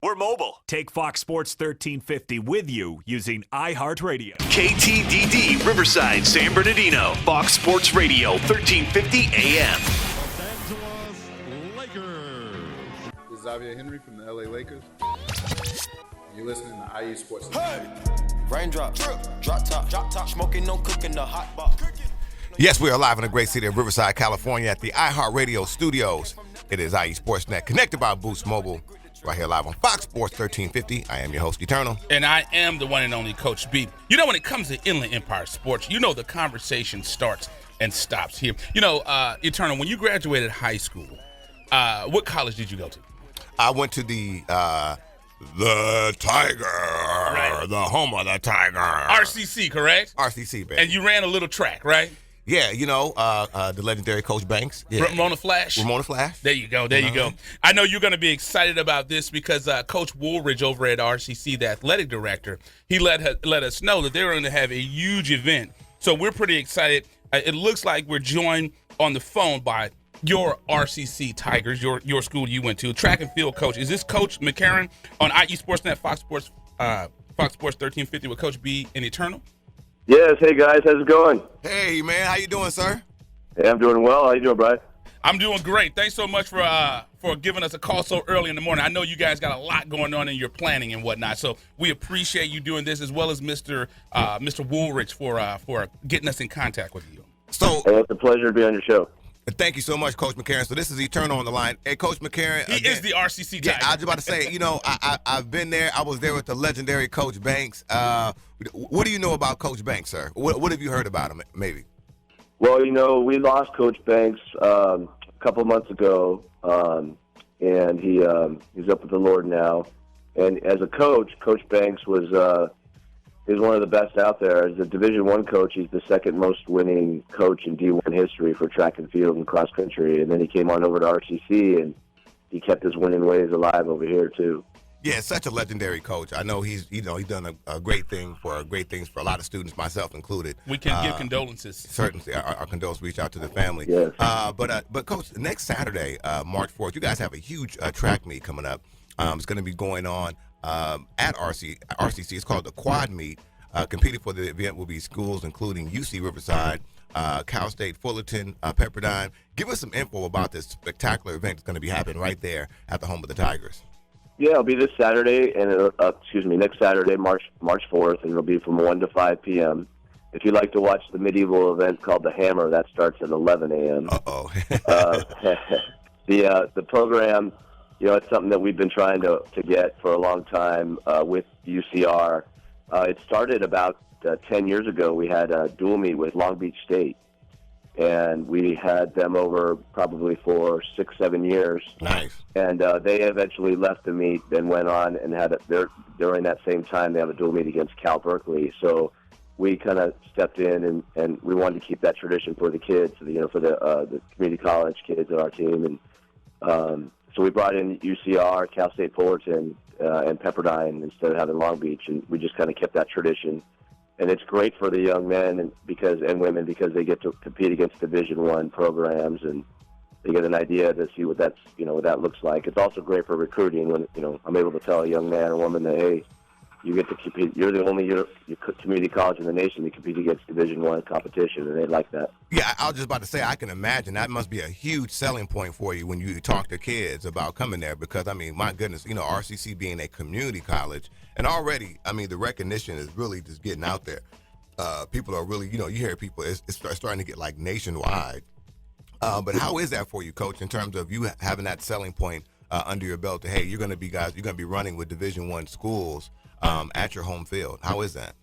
We're mobile. Take Fox Sports 1350 with you using iHeartRadio. KTDD Riverside, San Bernardino. Fox Sports Radio, 1350 AM. Los Angeles Lakers. This is Xavier Henry from the LA Lakers. You're listening to IE Sports. Hey! Raindrop, drop top, smoking, no cooking, the hot box. Yes, we are live in the great city of Riverside, California at the iHeartRadio studios. It is IE Sportsnet, connected by Boost Mobile, right here live on Fox Sports 1350. I am your host, Eternal. And I am the one and only Coach B. You know, when it comes to Inland Empire Sports, you know the conversation starts and stops here. You know, Eternal, when you graduated high school, what college did you go to? I went to the Tiger, right. The home of the Tiger. RCC, correct? RCC, baby. And you ran a little track, right? Yeah, you know, the legendary Coach Banks. Yeah. Ramona Flash? Ramona Flash. There you go, you go. I know you're going to be excited about this because Coach Woolridge over at RCC, the athletic director, he let us know that they're going to have a huge event. So we're pretty excited. It looks like we're joined on the phone by your RCC Tigers, your school you went to, track and field coach. Is this Coach McCarron on IE Sportsnet, Fox Sports 1350 with Coach B and Eternal? Yes. Hey, guys. How's it going? Hey, man. How you doing, sir? Hey, I'm doing well. How you doing, Brian? I'm doing great. Thanks so much for giving us a call so early in the morning. I know you guys got a lot going on in your planning and whatnot, so we appreciate you doing this, as well as Mr. Woolridge for getting us in contact with you. So hey, it's a pleasure to be on your show. Thank you so much, Coach McCarron. So this is Eternal on the line. Hey, Coach McCarron. He is the RCC Tiger. Yeah, I was about to say, you know, I've been there. I was there with the legendary Coach Banks. What do you know about Coach Banks, sir? What have you heard about him, maybe? Well, you know, we lost Coach Banks a couple months ago, and he's up with the Lord now. And as a coach, Coach Banks is one of the best out there. As a Division I coach, he's the second most winning coach in D1 history for track and field and cross country. And then he came on over to RCC, and he kept his winning ways alive over here too. Yeah, such a legendary coach. I know he's done a great things for a lot of students, myself included. We can give condolences. Certainly, our condolences reach out to the family. Yes. But Coach, next Saturday, March 4th, you guys have a huge track meet coming up. It's going to be going on at RCC. It's called the Quad Meet. Competing for the event will be schools including UC Riverside, Cal State Fullerton, Pepperdine. Give us some info about this spectacular event that's going to be happening right there at the home of the Tigers. Yeah, it'll be this Saturday, and next Saturday, March 4th, and it'll be from 1 to 5 p.m. If you'd like to watch the medieval event called the Hammer, that starts at 11 a.m. Uh-oh. The program, you know, it's something that we've been trying to get for a long time with UCR. It started about 10 years ago. We had a dual meet with Long Beach State, and we had them over probably for 6-7 years. Nice. And they eventually left the meet and went on and had during that same time they have a dual meet against Cal Berkeley. So we kind of stepped in and we wanted to keep that tradition for the kids, you know, for the community college kids on our team. And so we brought in UCR, Cal State Fullerton, and Pepperdine instead of having Long Beach, and we just kind of kept that tradition. And it's great for the young men and women because they get to compete against Division I programs, and they get an idea to see what that looks like. It's also great for recruiting when, you know, I'm able to tell a young man or woman that, hey, you get to compete. You're the only community college in the nation to compete against Division I competition, and they like that. Yeah, I was just about to say, I can imagine that must be a huge selling point for you when you talk to kids about coming there because, I mean, my goodness, you know, RCC being a community college, and already, I mean, the recognition is really just getting out there. People are really, you know, you hear people, it's starting to get like nationwide. But how is that for you, Coach, in terms of you having that selling point under your belt to, hey, you're going to be running with Division I schools at your home field? How is that?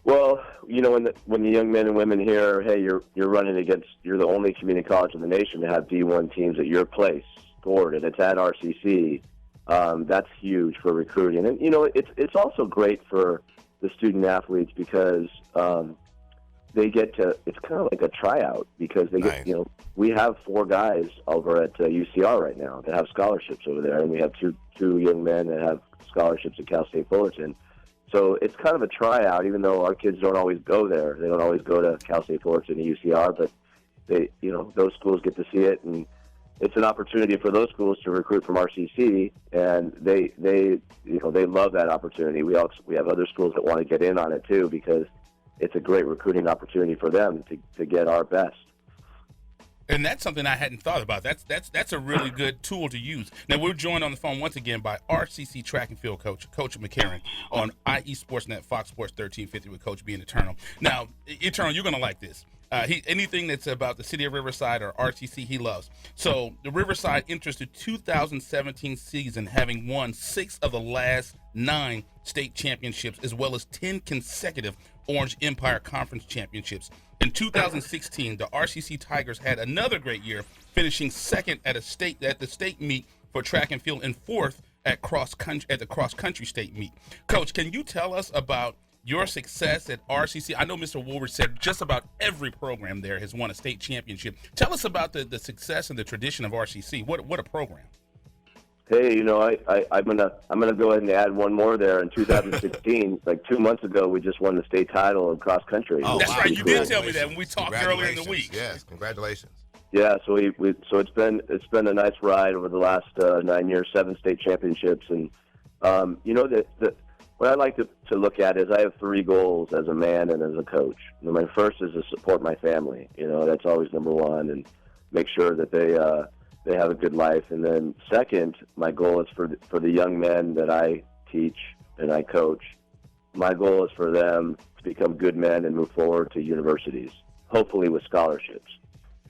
Well, you know, when the young men and women hear, hey, you're running against, you're the only community college in the nation to have D1 teams at your place scored, and it's at RCC. That's huge for recruiting, and you know, it's also great for the student athletes because they get to. It's kind of like a tryout because they get. Nice. You know, we have 4 guys over at UCR right now that have scholarships over there, and we have two young men that have scholarships at Cal State Fullerton. So it's kind of a tryout, even though our kids don't always go there. They don't always go to Cal State Fullerton and UCR, but they, you know, those schools get to see it, and it's an opportunity for those schools to recruit from RCC, and they love that opportunity. We have other schools that want to get in on it too, because it's a great recruiting opportunity for them to get our best. And that's something I hadn't thought about. That's a really good tool to use. Now, we're joined on the phone once again by RCC track and field coach McCarron on IE Sportsnet, Fox Sports 1350 with Coach B in Eternal. Now, Eternal, you're going to like this. Anything that's about the city of Riverside or RCC, he loves. So the Riverside enters the 2017 season having won 6 of the last 9 state championships, as well as 10 consecutive Orange Empire Conference championships. In 2016, the RCC Tigers had another great year, finishing second at the state meet for track and field and 4th at the cross country state meet. Coach, can you tell us about your success at RCC? I know Mr. Woolridge said just about every program there has won a state championship. Tell us about the success and the tradition of RCC. What a program. Hey, I'm gonna go ahead and add one more there. In 2016, like 2 months ago, we just won the state title in cross country. Oh, that's right. You did tell me that when we talked earlier in the week. Yes, congratulations. Yeah, so it's been a nice ride over the last 9 years, 7 state championships, and what I like to look at is I have 3 goals as a man and as a coach. My first is to support my family. That's always number one, and make sure that they have a good life. And then second, my goal is for the young men that I teach and I coach. My goal is for them to become good men and move forward to universities, hopefully with scholarships.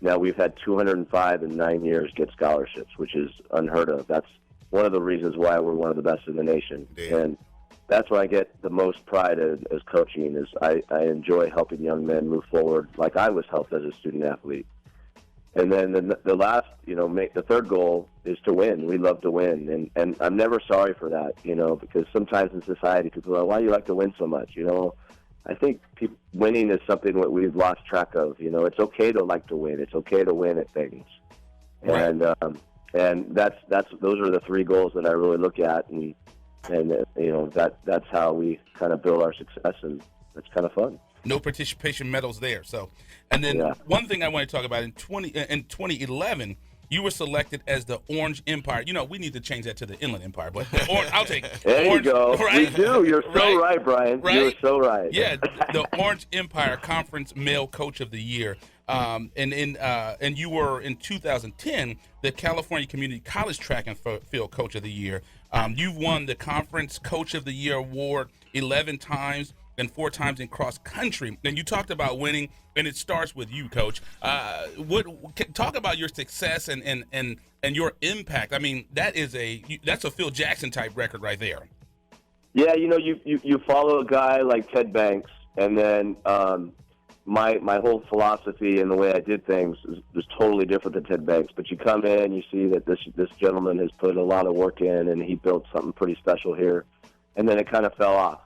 Now, we've had 205 in 9 years get scholarships, which is unheard of. That's one of the reasons why we're one of the best in the nation. Damn. And that's where I get the most pride as coaching, is I enjoy helping young men move forward like I was helped as a student athlete. And then the last, the third goal is to win. We love to win. And I'm never sorry for that, because sometimes in society people are, why do you like to win so much? I think winning is something that we've lost track of. It's okay to like to win. It's okay to win at things. Right. And those are the 3 goals that I really look at. And that's how we kind of build our success, and it's kind of fun. No participation medals there. So, and then one thing I want to talk about in 2011, you were selected as the Orange Empire. We need to change that to the Inland Empire, but I'll take it. There Orange, you go. Right? We do. You're so right, Brian. Right? You're so right. Yeah, the Orange Empire Conference Male Coach of the Year. And you were in 2010 the California Community College Track and Field Coach of the Year. You've won the Conference Coach of the Year award 11 times and 4 times in cross country. And you talked about winning, and it starts with you, Coach. Talk about your success and your impact. I mean, that's a Phil Jackson type record right there. Yeah, you follow a guy like Ted Banks, and then my whole philosophy and the way I did things was totally different than Ted Banks. But you come in, you see that this gentleman has put a lot of work in, and he built something pretty special here, and then it kind of fell off.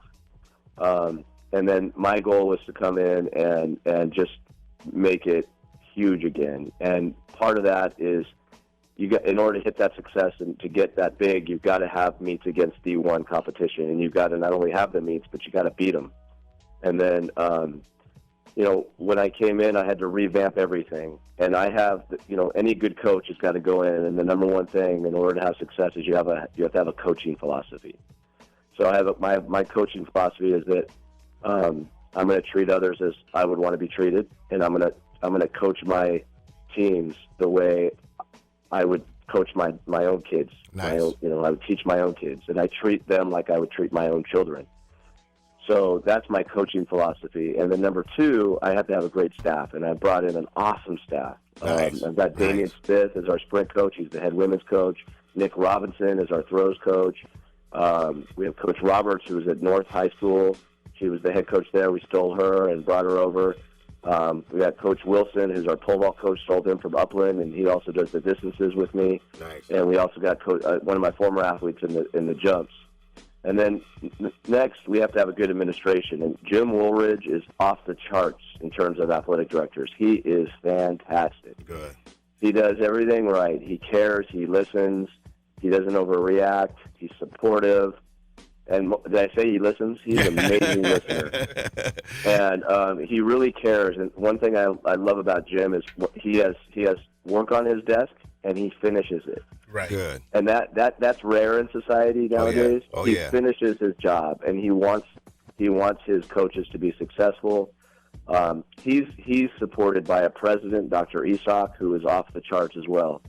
And then my goal was to come in and just make it huge again. And part of that is in order to hit that success and to get that big, you've got to have meets against D1 competition, and you've got to not only have the meets, but you got to beat them. And then, when I came in, I had to revamp everything. And I have, any good coach has got to go in, and the number one thing in order to have success is you have to have a coaching philosophy. So I have my coaching philosophy is that I'm going to treat others as I would want to be treated, and I'm going to coach my teams the way I would coach my own kids. Nice. I would teach my own kids, and I treat them like I would treat my own children. So that's my coaching philosophy. And then number 2, I have to have a great staff, and I brought in an awesome staff. Nice. I've got Damian Smith as our sprint coach. He's the head women's coach. Nick Robinson is our throws coach. We have Coach Roberts, who was at North High School. She was the head coach there. We stole her and brought her over. We got Coach Wilson, who's our pole vault coach, stole him from Upland, and he also does the distances with me. Nice. And we also got one of my former athletes in the jumps. And then next, we have to have a good administration. And Jim Woolridge is off the charts in terms of athletic directors. He is fantastic. Good. He does everything right. He cares. He listens. He doesn't overreact. He's supportive. And did I say he listens? He's an amazing listener. And he really cares. And one thing I love about Jim is he has work on his desk, and he finishes it. Right. Good. And that's rare in society nowadays. He finishes his job, and he wants his coaches to be successful. He's supported by a president, Dr. Isak, who is off the charts as well.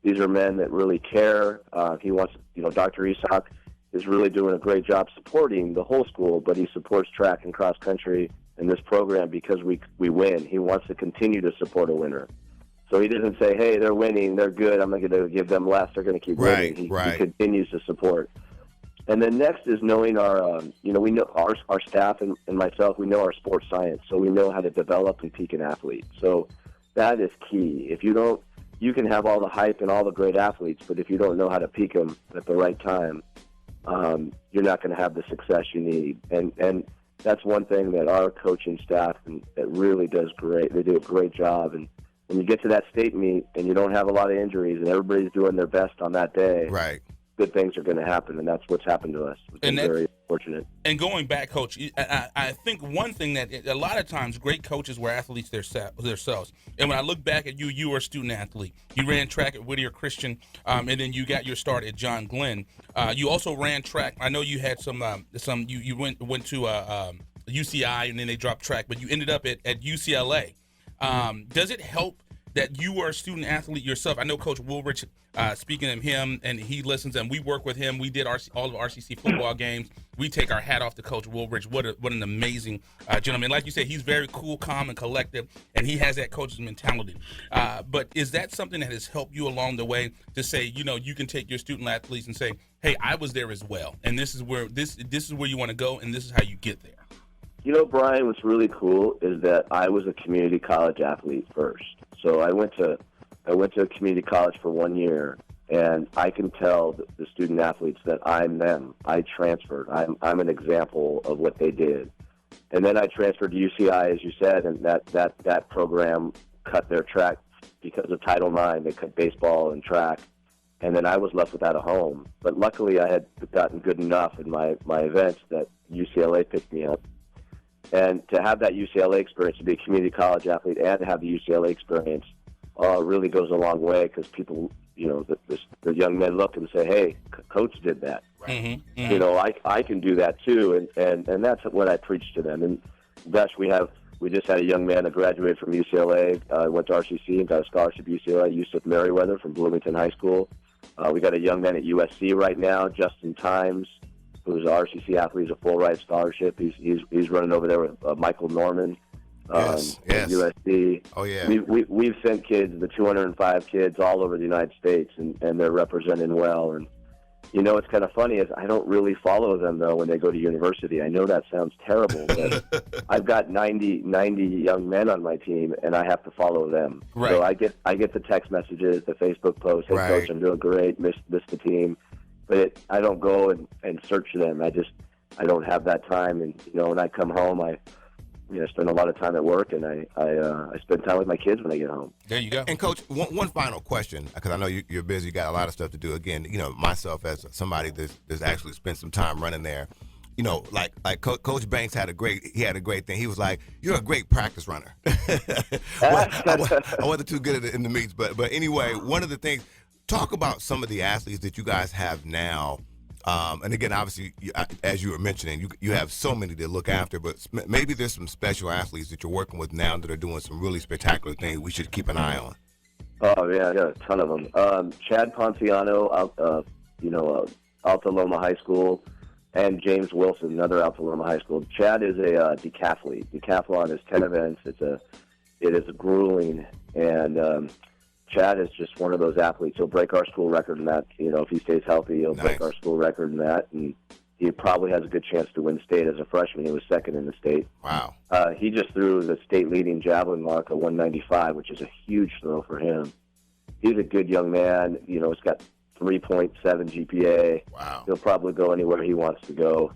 These are men that really care. Dr. Isak is really doing a great job supporting the whole school, but he supports track and cross country in this program because we win. He wants to continue to support a winner. So he doesn't say, hey, they're winning, they're good, I'm not going to give them less, they're going to keep winning. He continues to support. And then next is knowing we know our staff and myself, we know our sports science, so we know how to develop and peak an athlete. So that is key. If you don't, you can have all the hype and all the great athletes, but if you don't know how to peak them at the right time, you're not going to have the success you need. And that's one thing that our coaching staff that really does great. They do a great job. And when you get to that state meet and you don't have a lot of injuries and everybody's doing their best on that day, good things are going to happen, and that's what's happened to us. We've been very fortunate. And going back, Coach, I think one thing that a lot of times great coaches were athletes themselves. And when I look back at you were a student athlete. You ran track at Whittier Christian, and then you got your start at John Glenn. You also ran track. I know you had you went to UCI, and then they dropped track, but you ended up at UCLA. Does it help that you were a student athlete yourself? I know Coach Woolridge, speaking of him, and he listens, and we work with him. We did all of RCC football games. We take our hat off to Coach Woolridge. What an amazing gentleman. Like you said, he's very cool, calm, and collective, and he has that coach's mentality. But is that something that has helped you along the way to say, you can take your student athletes and say, hey, I was there as well, and this is where you want to go, and this is how you get there? Brian, what's really cool is that I was a community college athlete first. So I went to a community college for 1 year, and I can tell the student athletes that I'm them. I transferred. I'm an example of what they did. And then I transferred to UCI, as you said, and that program cut their track because of Title IX. They cut baseball and track, and then I was left without a home. But luckily I had gotten good enough in my events that UCLA picked me up. And to have that UCLA experience, to be a community college athlete and to have the UCLA experience really goes a long way because people, the young men look and say, hey, Coach did that. Right. Mm-hmm. I can do that too. And that's what I preach to them. And gosh, we just had a young man that graduated from UCLA, went to RCC and got a scholarship at UCLA, Yusuf Merriweather from Bloomington High School. We got a young man at USC right now, Justin Times, who's an RCC athlete, he's a full ride scholarship. He's running over there with Michael Norman, yes. USC. Oh yeah. We've sent kids, the 205 kids, all over the United States, and they're representing well. And it's kind of funny is I don't really follow them though when they go to university. I know that sounds terrible, but I've got 90 young men on my team, and I have to follow them. Right. So I get the text messages, the Facebook posts. Hey, Coach, I'm doing great. Missed the team. But I don't go and search them. I don't have that time. And when I come home, I spend a lot of time at work, and I spend time with my kids when I get home. There you go. And Coach, one final question, because I know you're busy, you got a lot of stuff to do. Again, myself as somebody that's actually spent some time running there, like Coach Banks had a great thing. He was like, "You're a great practice runner." I wasn't too good at it in the meets, but anyway, one of the things. Talk about some of the athletes that you guys have now. And again, obviously, as you were mentioning, you have so many to look after, but maybe there's some special athletes that you're working with now that are doing some really spectacular things we should keep an eye on. Oh, yeah, I got a ton of them. Chad Ponciano, Alta Loma High School, and James Wilson, another Alta Loma High School. Chad is a decathlete. Decathlon is 10 events. It is grueling, and Chad is just one of those athletes. He'll break our school record in that. If he stays healthy, he'll break our school record in that. And he probably has a good chance to win state as a freshman. He was second in the state. Wow. He just threw the state-leading javelin mark of 195, which is a huge throw for him. He's a good young man. He's got 3.7 GPA. Wow. He'll probably go anywhere he wants to go.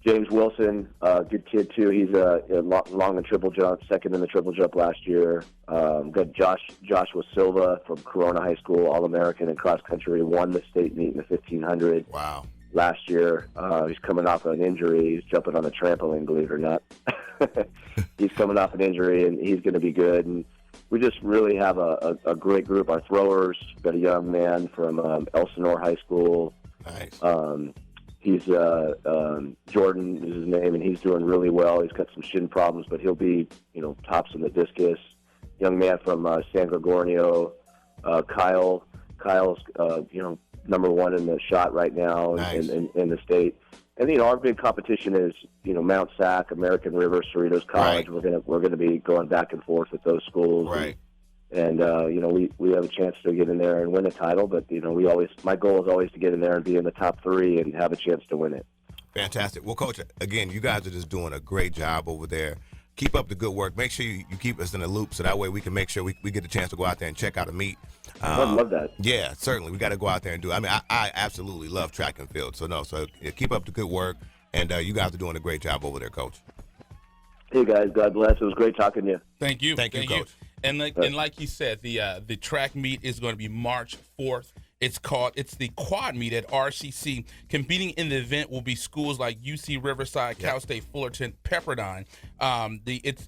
James Wilson, good kid too. He's a long and triple jump, second in the triple jump last year. Got Joshua Silva from Corona High School, All-American in cross country, won the state meet in the 1500. Wow. Last year. He's coming off an injury. He's jumping on a trampoline, believe it or not. He's coming off an injury, and he's going to be good. And we just really have a great group. Our throwers, got a young man from Elsinore High School. Nice. He's Jordan is his name, and he's doing really well. He's got some shin problems, but he'll be, tops in the discus. Young man from San Gregorio, Kyle's number one in the shot right now Nice. in the state. And our big competition is Mount Sac, American River, Cerritos College. Right. We're gonna be going back and forth with those schools. Right. And we have a chance to get in there and win a title, but my goal is always to get in there and be in the top 3 and have a chance to win it. Fantastic. Well, Coach, again, you guys are just doing a great job over there. Keep up the good work. Make sure you keep us in the loop so that way we can make sure we get the chance to go out there and check out a meet. I love that. Yeah, certainly. We got to go out there and do it. I mean, I absolutely love track and field. So keep up the good work, and you guys are doing a great job over there, Coach. Hey, guys, God bless. It was great talking to you. Thank you. Thank you, Coach. And like you said, the track meet is going to be March 4th. It's the quad meet at RCC. Competing in the event will be schools like UC Riverside, Cal State Fullerton, Pepperdine.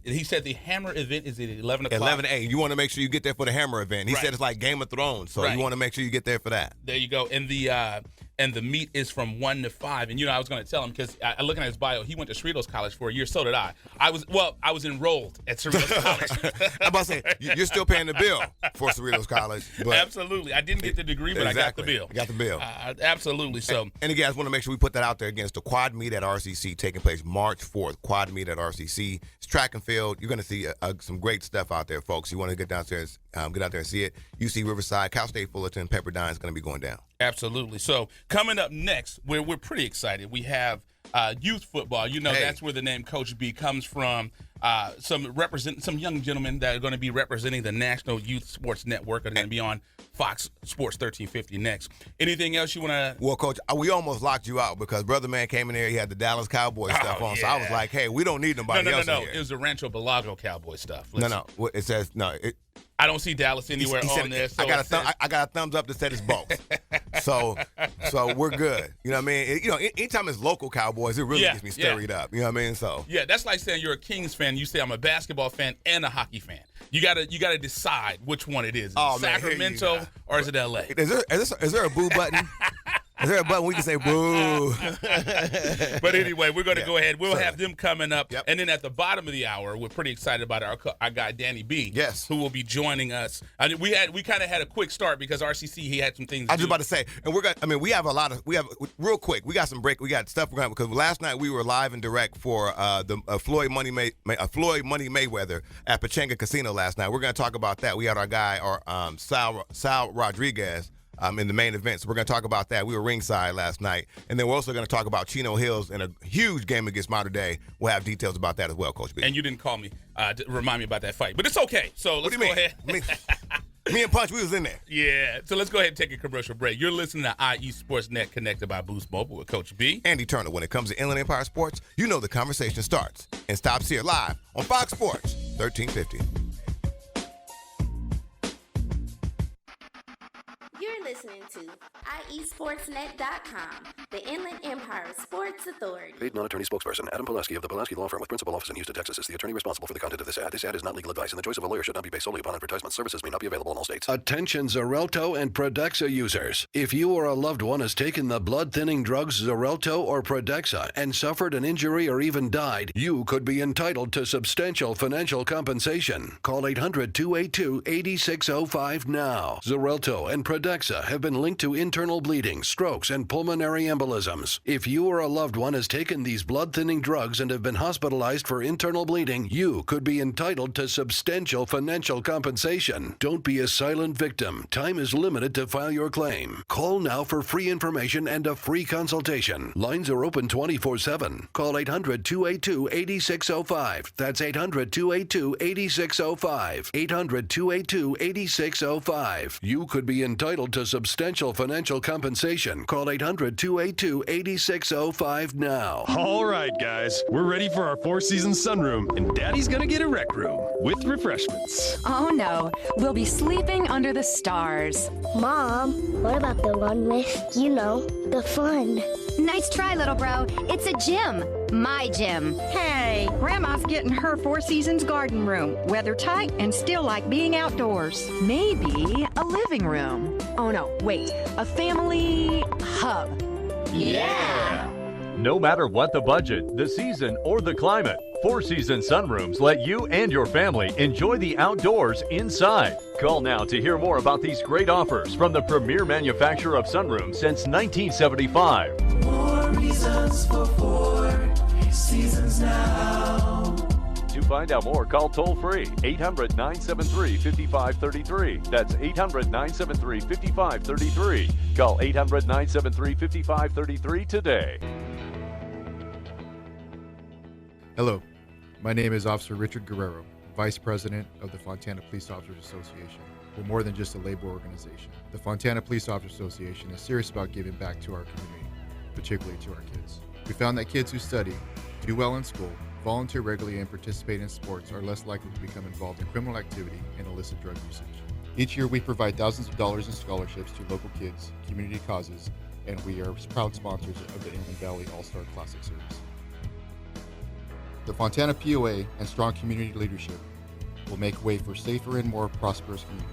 He said the Hammer event is at 11 o'clock. 11 a.m. You want to make sure you get there for the Hammer event. He said it's like Game of Thrones, so you want to make sure you get there for that. There you go. And the meet is from 1 to 5. And I was going to tell him because looking at his bio, he went to Cerritos College for a year. So did I. I was enrolled at Cerritos College. I'm about to say you're still paying the bill for Cerritos College. But absolutely. I didn't get the degree, but exactly. I got the bill. You got the bill. Absolutely. So. And again, I just want to make sure we put that out there against the quad meet at RCC taking place March 4th. Quad meet at RCC. It's track and field. You're going to see some great stuff out there, folks. You want to get downstairs, get out there and see it. UC Riverside, Cal State Fullerton, Pepperdine is going to be going down. Absolutely. So coming up next, we're pretty excited. We have youth football. That's where the name Coach B comes from. Some young gentlemen that are going to be representing the National Youth Sports Network are going to be on Fox Sports 1350 next. Anything else you want to? Well, Coach, we almost locked you out because Brother Man came in here. He had the Dallas Cowboys stuff on, so I was like, "Hey, we don't need nobody else in here." It was the Rancho Belago Cowboy stuff. No. It says no. I don't see Dallas anywhere on there. So I got a thumbs up that said it's both. so we're good. You know what I mean? Anytime it's local Cowboys, it really gets me stirred up. You know what I mean? So that's like saying you're a Kings fan. You say I'm a basketball fan and a hockey fan. You gotta decide which one it is. Is it Sacramento or is it LA? Is there a boo button? Is there a button we can say boo? But anyway, we're going to go ahead. We'll have them coming up. Yep. And then at the bottom of the hour, we're pretty excited about our guy, Danny B. Yes. Who will be joining us. We kind of had a quick start because RCC, he had some things I was just about to say, and we have real quick, we got stuff we're going to, because last night we were live and direct for the Floyd Money Mayweather at Pechanga Casino last night. We're going to talk about that. We had our guy, Sal Rodriguez, in the main event. So we're going to talk about that. We were ringside last night. And then we're also going to talk about Chino Hills in a huge game against Mater Dei. We'll have details about that as well, Coach B. And you didn't call me to remind me about that fight. But it's okay. So let's go ahead. Me and Punch, we was in there. Yeah. So let's go ahead and take a commercial break. You're listening to IE Sports Net connected by Boost Mobile with Coach B. Andy Turner. When it comes to Inland Empire Sports, the conversation starts and stops here live on Fox Sports 1350. You're listening to IESportsNet.com, the Inland Empire Sports Authority. Paid non-attorney spokesperson Adam Pulaski of the Pulaski Law Firm with principal office in Houston, Texas is the attorney responsible for the content of this ad. This ad is not legal advice, and the choice of a lawyer should not be based solely upon advertisement. Services may not be available in all states. Attention Xarelto and Pradaxa users. If you or a loved one has taken the blood-thinning drugs Xarelto or Pradaxa and suffered an injury or even died, you could be entitled to substantial financial compensation. Call 800-282-8605 now. Xarelto and Pradaxa have been linked to internal bleeding, strokes, and pulmonary embolisms. If you or a loved one has taken these blood-thinning drugs and have been hospitalized for internal bleeding, you could be entitled to substantial financial compensation. Don't be a silent victim. Time is limited to file your claim. Call now for free information and a free consultation. Lines are open 24/7. Call 800-282-8605. That's 800-282-8605. 800-282-8605. You could be entitled to a substantial financial compensation. Call 800-282-8605 now. All right, guys, we're ready for our Four Seasons sunroom, and Daddy's gonna get a rec room with refreshments. Oh no, we'll be sleeping under the stars. Mom, what about the one with, the fun? Nice try, little bro. It's a gym. My gym. Hey, Grandma's getting her Four Seasons garden room. Weather tight and still like being outdoors. Maybe a living room. Oh no, wait, a family hub. Yeah! No matter what the budget, the season, or the climate, Four Seasons sunrooms let you and your family enjoy the outdoors inside. Call now to hear more about these great offers from the premier manufacturer of sunrooms since 1975. More reasons for Four Seasons now. To find out more, call toll-free 800-973-5533. That's 800-973-5533. Call 800-973-5533 today. Hello, my name is Officer Richard Guerrero, Vice President of the Fontana Police Officers Association. We're more than just a labor organization. The Fontana Police Officers Association is serious about giving back to our community, particularly to our kids. We found that kids who study, do well in school, volunteer regularly, and participate in sports are less likely to become involved in criminal activity and illicit drug usage. Each year we provide thousands of dollars in scholarships to local kids, community causes, and we are proud sponsors of the Inland Valley All-Star Classic Series. The Fontana POA and strong community leadership will make way for safer and more prosperous community.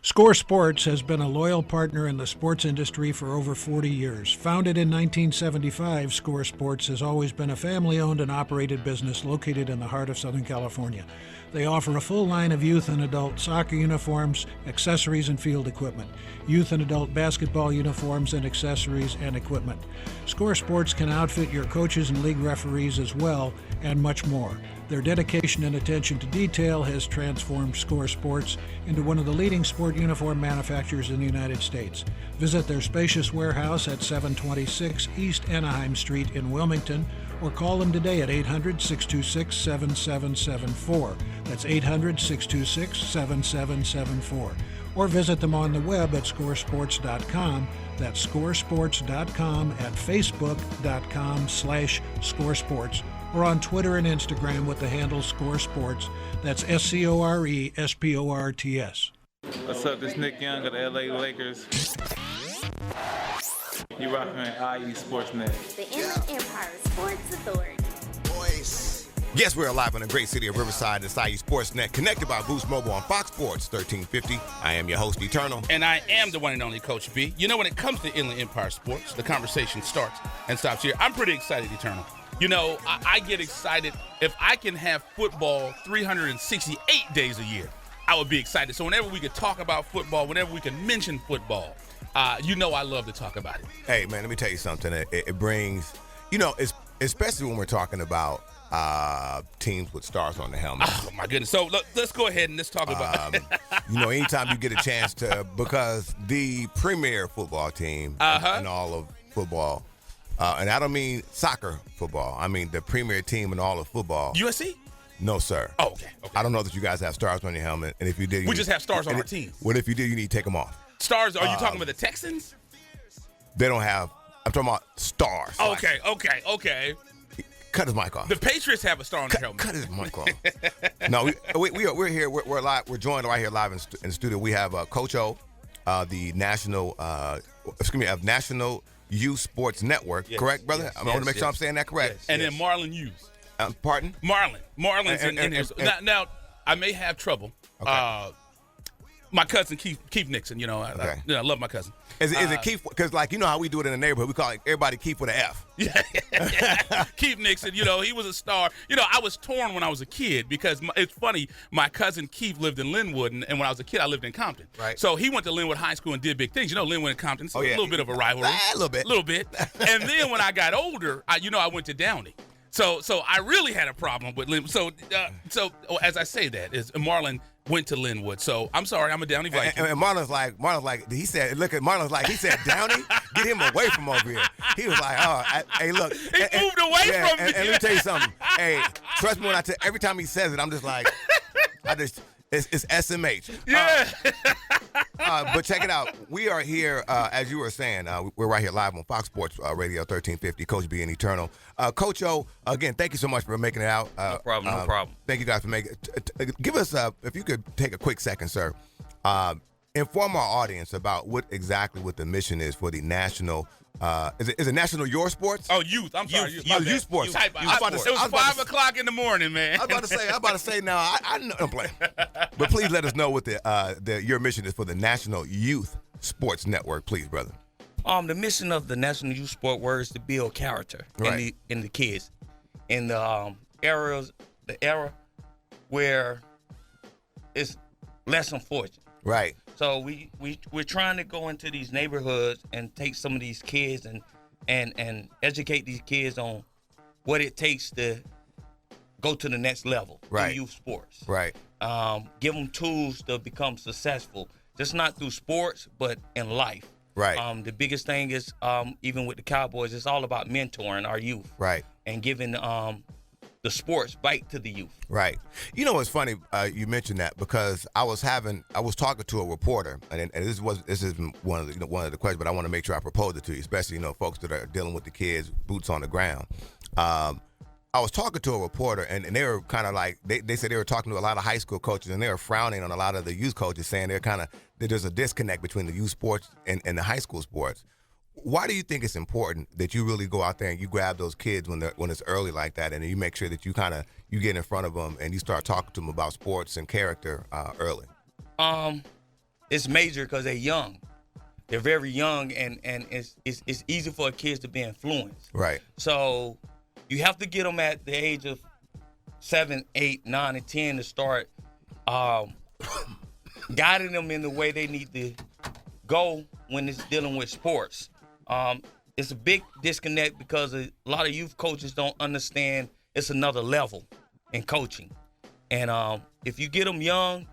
Score Sports has been a loyal partner in the sports industry for over 40 years. Founded in 1975, Score Sports has always been a family-owned and operated business located in the heart of Southern California. They offer a full line of youth and adult soccer uniforms, accessories, and field equipment, youth and adult basketball uniforms and accessories and equipment. Score Sports can outfit your coaches and league referees as well, and much more. Their dedication and attention to detail has transformed Score Sports into one of the leading sport uniform manufacturers in the United States. Visit their spacious warehouse at 726 East Anaheim Street in Wilmington, or call them today at 800-626-7774. That's 800-626-7774. Or visit them on the web at scoresports.com. That's scoresports.com, at facebook.com/scoresports, or on Twitter and Instagram with the handle Score Sports. That's SCORESPORTS. What's up? This is Nick Young of the LA Lakers. You rocking at IE Sportsnet. The Inland Empire Sports Authority. Yes, we're live in the great city of Riverside, the IE Sportsnet, connected by Boost Mobile on Fox Sports 1350. I am your host, Eternal. And I am the one and only Coach B. You know, when it comes to Inland Empire Sports, the conversation starts and stops here. I'm pretty excited, Eternal. You know, I get excited if I can have football 368 days a year. I would be excited. So whenever we could talk about football, whenever we can mention football, you know I love to talk about it. Hey, man, let me tell you something. It brings, especially when we're talking about teams with stars on the helmet. Oh, my goodness. So let's go ahead and let's talk about it. Anytime you get a chance to, because the premier football team in all of football, and I don't mean soccer football, I mean the premier team in all of football. USC? No, sir. Oh, okay. I don't know that you guys have stars on your helmet, and if you did, we just have stars on our team. What if you did? You need to take them off. Stars? Are you talking about the Texans? They don't have. I'm talking about stars. Okay. Cut his mic off. The Patriots have a star on their helmet. Cut his mic off. No, we're here. We're live. We're joined right here live in the studio. We have Coach O, the National National Youth Sports Network. Yes, correct, brother? I want to make sure I'm saying that correct. Yes, and then Marlon Hughes. Pardon? Marlon's in here. Now, I may have trouble. Okay. My cousin Keith Nixon, I love my cousin. Is it Keith? Because how we do it in the neighborhood, we call everybody Keith with an F. Yeah. Keith Nixon, he was a star. I was torn when I was a kid because it's funny. My cousin Keith lived in Linwood, and when I was a kid, I lived in Compton. Right. So he went to Linwood High School and did big things. Linwood and Compton, so a little bit of a rivalry. A little bit. And then when I got older, I went to Downey. So I really had a problem with Linwood. So as I say that, is Marlon went to Linwood. So I'm sorry, I'm a Downey Viking. And Marlon's like, he said, Downey, get him away from over here. He was like, hey, look. He moved away from me. And let me tell you something. Hey, trust me when I tell every time he says it, I'm just like, It's SMH. Yeah. But check it out. We are here, as you were saying, we're right here live on Fox Sports Radio 1350, Coach B and Eternal. Coach O, again, thank you so much for making it out. No problem. Thank you guys for making it. Give us, if you could take a quick second, sir. Inform our audience about what the mission is for the national. Is it National Your Sports? Oh, youth. I'm sorry. Youth sports. It was 5 o'clock in the morning, man. I was about to say now. I know I'm playing. But please let us know what your mission is for the National Youth Sports Network, please, brother. The mission of the National Youth Sport Work is to build character in the kids, in the era where it's less unfortunate. Right. So we're trying to go into these neighborhoods and take some of these kids and educate these kids on what it takes to go to the next level in youth sports. Right. Give them tools to become successful, just not through sports, but in life. Right. The biggest thing is, even with the Cowboys, it's all about mentoring our youth. Right. And giving the sports back to the youth. Right. You know what's funny? You mentioned that because I was talking to a reporter, and this is one of the questions, but I want to make sure I propose it to you, especially folks that are dealing with the kids, boots on the ground. I was talking to a reporter, and they were kind of like they said they were talking to a lot of high school coaches, and they were frowning on a lot of the youth coaches, saying there's a disconnect between the youth sports and the high school sports. Why do you think it's important that you really go out there and you grab those kids when it's early like that, and you make sure that you get in front of them and you start talking to them about sports and character early? It's major because they're young. They're very young, and it's easy for kids to be influenced. Right. So you have to get them at the age of 7, 8, 9, and 10 to start guiding them in the way they need to go when it's dealing with sports. It's a big disconnect because a lot of youth coaches don't understand it's another level in coaching. And if you get them young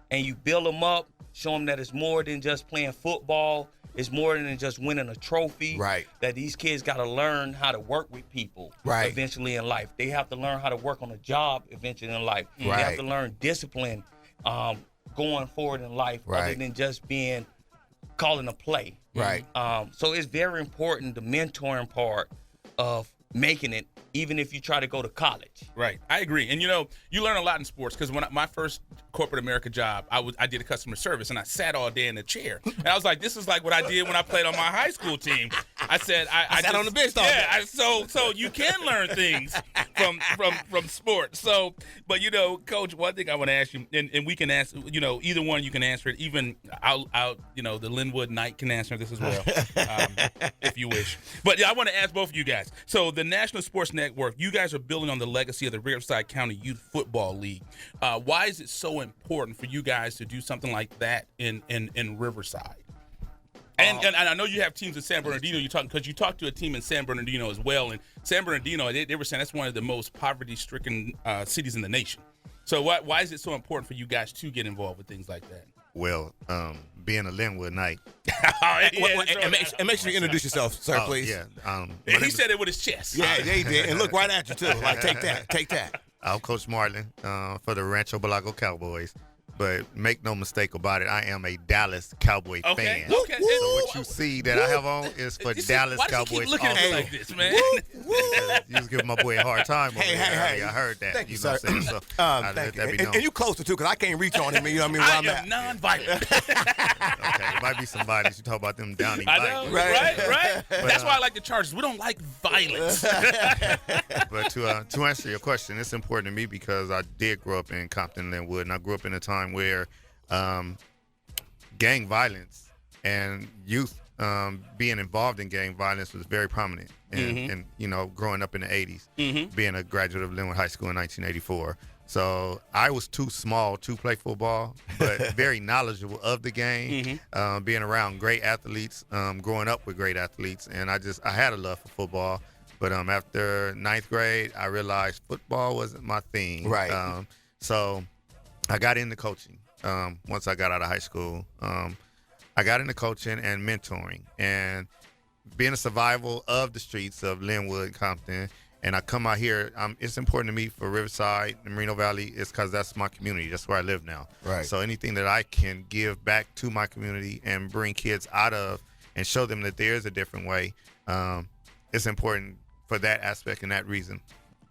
and you build them up, show them that it's more than just playing football, it's more than just winning a trophy. Right. That these kids got to learn how to work with people eventually in life. They have to learn how to work on a job eventually in life. Right. They have to learn discipline going forward in life other than just calling a play. Right. So it's very important, the mentoring part of making it, even if you try to go to college. Right. I agree. And, you learn a lot in sports because when my first corporate America job, I did a customer service, and I sat all day in a chair. And I was like, this is like what I did when I played on my high school team. I said, I sat on the bench all day. So you can learn things from sports. So, but, Coach, one thing I want to ask you, and we can ask, either one you can answer it. Even the Linwood Knight can answer this as well, if you wish. But I want to ask both of you guys. So the National Sports Network, you guys are building on the legacy of the Riverside County Youth Football League. Why is it so important for you guys to do something like that in Riverside? And I know you have teams in San Bernardino. You talked to a team in San Bernardino as well. And San Bernardino, they were saying that's one of the most poverty-stricken cities in the nation. So why is it so important for you guys to get involved with things like that? Well, being a Linwood Knight. And make sure you introduce yourself, sir, please. Yeah. He said it with his chest. Yeah, he did. And look right at you, too. Like, take that. I'm Coach Marlin for the Rancho Belago Cowboys. But make no mistake about it, I am a Dallas Cowboy fan. Okay. So what you see that I have on is for Dallas Cowboys. Why do you keep looking at me like this, man? You was giving my boy a hard time. Hey. I heard that. Thank you, know sir. what I'm saying? So thank you. And you closer, too, because I can't reach on him. You know what I mean? I am non-violent. Okay, there might be some violence. You talk about them downy I know, right? But, that's why I like the Chargers. We don't like violence. But to answer your question, it's important to me because I did grow up in Compton, Linwood, and I grew up in a time where gang violence and youth being involved in gang violence was very prominent. And growing up in the 80s, being a graduate of Linwood High School in 1984. So I was too small to play football, but very knowledgeable of the game, being around great athletes, growing up with great athletes. And I had a love for football. But after 9th grade, I realized football wasn't my thing. Right. So I got into coaching once I got out of high school. I got into coaching and mentoring and being a survival of the streets of Linwood, Compton, and I come out here, it's important to me for Riverside and Moreno Valley. It's because that's my community. That's where I live now. Right. So anything that I can give back to my community and bring kids out of and show them that there is a different way, it's important for that aspect and that reason.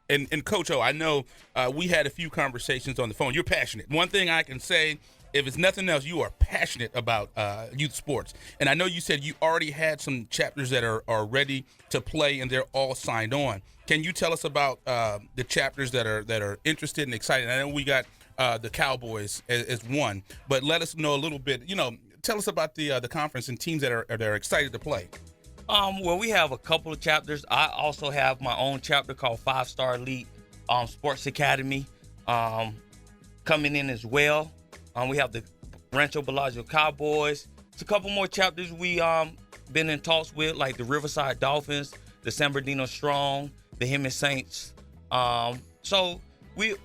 And Coach O, I know we had a few conversations on the phone. You're passionate. One thing I can say, if it's nothing else, you are passionate about youth sports. And I know you said you already had some chapters that are ready to play, and they're all signed on. Can you tell us about the chapters that are interested and excited? I know we got the Cowboys as one, but let us know a little bit. Tell us about the conference and teams that are excited to play. Well, we have a couple of chapters. I also have my own chapter called 5-Star Elite Sports Academy coming in as well. We have the Rancho Bellagio Cowboys. It's a couple more chapters we been in talks with, like the Riverside Dolphins, the San Bernardino Strong, the Hemet Saints. So we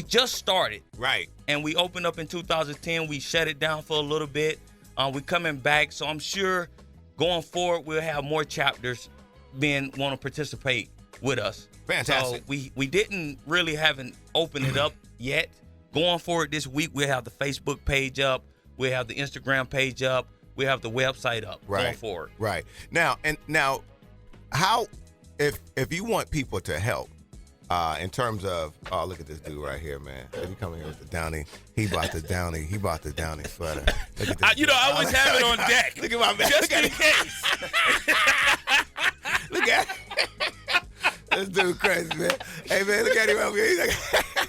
just started. Right. And we opened up in 2010. We shut it down for a little bit. We're coming back, so I'm sure going forward we'll have more chapters want to participate with us. Fantastic. So we didn't really haven't opened it up yet. Going forward this week, we'll have the Facebook page up. We'll have the Instagram page up. We'll have the website up going forward. Right. Now, how, if you want people to help, in terms of, oh, look at this dude right here, man. He coming here with the Downy. He bought the Downy sweater. Look at this I always have it on deck. Look at my man. Just in case. Look at this dude crazy, man. Hey, man, look at him over here. He's like,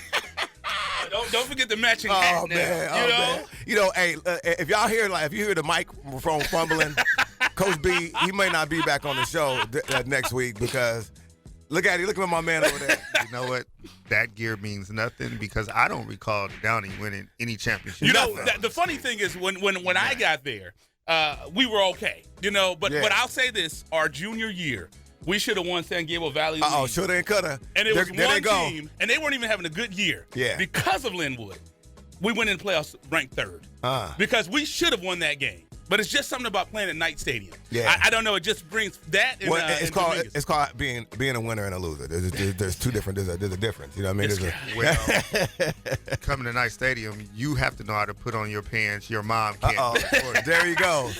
Don't forget the matching hat. Man. Hey, if y'all hear if you hear the microphone fumbling, Coach B, he may not be back on the show next week because look at my man over there. You know what? That gear means nothing because I don't recall Downey winning any championship. The funny thing is when I got there, we were okay. But I'll say this: our junior year, we should have won San Gabriel Valley League. Oh, shoulda and coulda. And it was one team, and they weren't even having a good year. Yeah. Because of Linwood, we went in the playoffs ranked third. Because we should have won that game. But it's just something about playing at Knight Stadium. Yeah. I don't know. It just brings that. It's called being a winner and a loser. There's two different. There's a difference. You know what I mean? Coming to Knight Stadium, you have to know how to put on your pants. Your mom can't. There you go.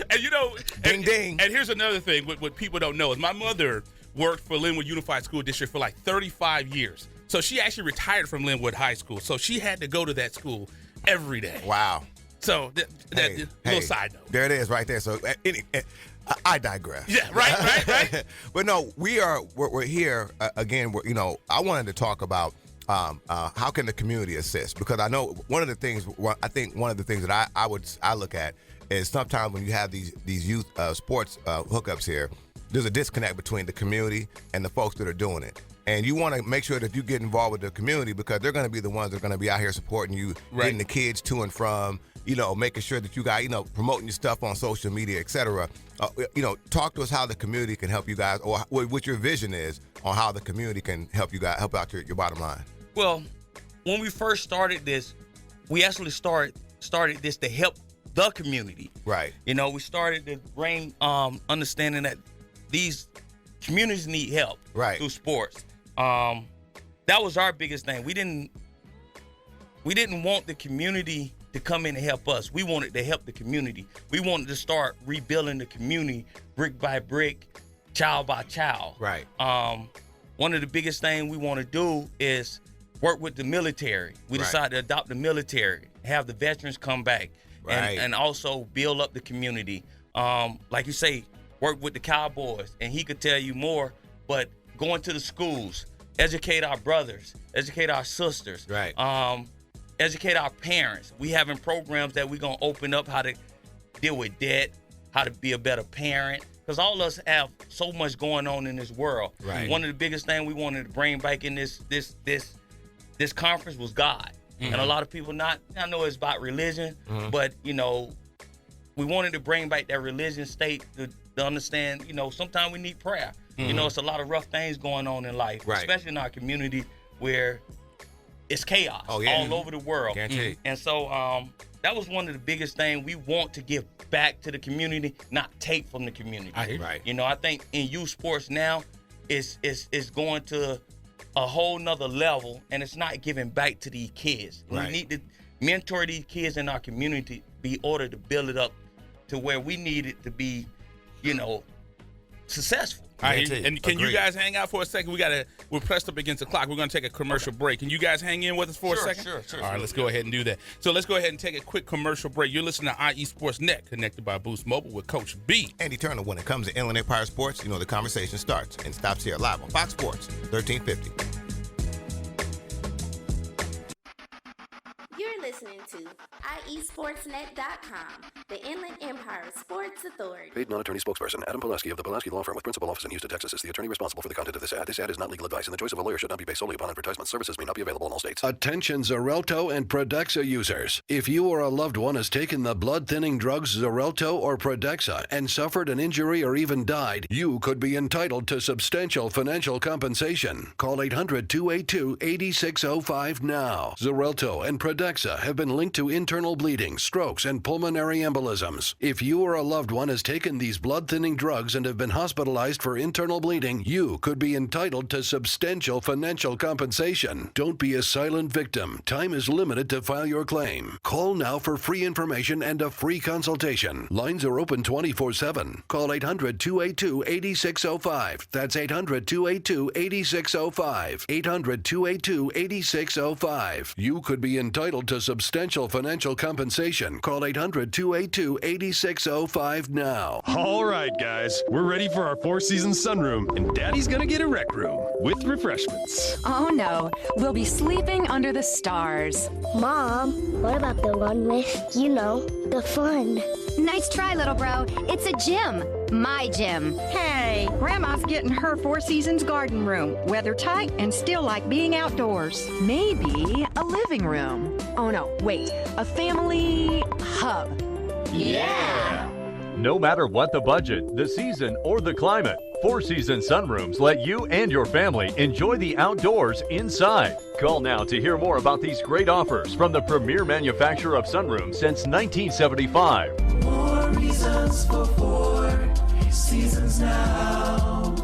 And ding. And here's another thing. What people don't know is my mother worked for Linwood Unified School District for like 35 years. So she actually retired from Linwood High School. So she had to go to that school every day. Wow. So that little side note. There it is right there. So I digress. Yeah, right. But no, we're here again. I wanted to talk about how can the community assist, because I know one of the things that I look at is sometimes when you have these youth sports hookups here, there's a disconnect between the community and the folks that are doing it. And you want to make sure that you get involved with the community because they're going to be the ones that are going to be out here supporting you, getting the kids to and from, making sure that you got, promoting your stuff on social media, et cetera. Talk to us how the community can help you guys, or what your vision is on how the community can help you guys, help out your bottom line. Well, when we first started this, we actually started this to help the community. Right. We started to bring understanding that these communities need help through sports. That was our biggest thing. We didn't want the community to come in and help us. We wanted to help the community. We wanted to start rebuilding the community brick by brick, child by child. Right. One of the biggest things we want to do is work with the military. We decided to adopt the military, have the veterans come back, and also build up the community. Like you say, work with the Cowboys, and he could tell you more, but going to the schools, educate our brothers, educate our sisters, educate our parents. We having programs that we're going to open up, how to deal with debt, how to be a better parent, because all of us have so much going on in this world. Right. One of the biggest things we wanted to bring back in this conference was God. And a lot of people I know it's about religion, but, we wanted to bring back that religion state to understand, sometimes we need prayer. It's a lot of rough things going on in life, especially in our community where it's chaos all over the world. And so that was one of the biggest things we want to give back to the community, not take from the community. Right. I think in youth sports now, is going to a whole nother level, and it's not giving back to these kids. Right. We need to mentor these kids in our community in order to build it up to where we need it to be, successful. All right, and can you guys hang out for a second? We're pressed up against the clock. We're going to take a commercial break. Can you guys hang in with us for a second? Sure. All right, let's go ahead and do that. So let's go ahead and take a quick commercial break. You're listening to IE Sports Net, connected by Boost Mobile with Coach B. Andy Turner. When it comes to Inland Empire Sports, the conversation starts and stops here live on Fox Sports 1350. You're listening to IESportsNet.com, the Inland Empire Sports Authority. Paid non-attorney spokesperson Adam Pulaski of the Pulaski Law Firm with principal office in Houston, Texas is the attorney responsible for the content of this ad. This ad is not legal advice, and the choice of a lawyer should not be based solely upon advertisement. Services may not be available in all states. Attention Xarelto and Pradaxa users. If you or a loved one has taken the blood-thinning drugs Xarelto or Pradaxa and suffered an injury or even died, you could be entitled to substantial financial compensation. Call 800-282-8605 now. Xarelto and Pradaxa have been linked to internal bleeding, strokes, and pulmonary embolisms. If you or a loved one has taken these blood-thinning drugs and have been hospitalized for internal bleeding, you could be entitled to substantial financial compensation. Don't be a silent victim. Time is limited to file your claim. Call now for free information and a free consultation. Lines are open 24/7. Call 800-282-8605. That's 800-282-8605. 800-282-8605. You could be entitled to substantial financial compensation. Call 800-282-8605 now. All right, guys, we're ready for our four-season sunroom, and Daddy's gonna get a rec room with refreshments. Oh no, we'll be sleeping under the stars. Mom, what about the one with, the fun? Nice try, little bro. It's a gym. My gym. Hey, Grandma's getting her Four Seasons garden room. Weather tight and still like being outdoors. Maybe a living room. Oh no, wait, a family hub. Yeah! No matter what the budget, the season, or the climate, Four Seasons Sunrooms let you and your family enjoy the outdoors inside. Call now to hear more about these great offers from the premier manufacturer of sunrooms since 1975. More reasons for Four Seasons now.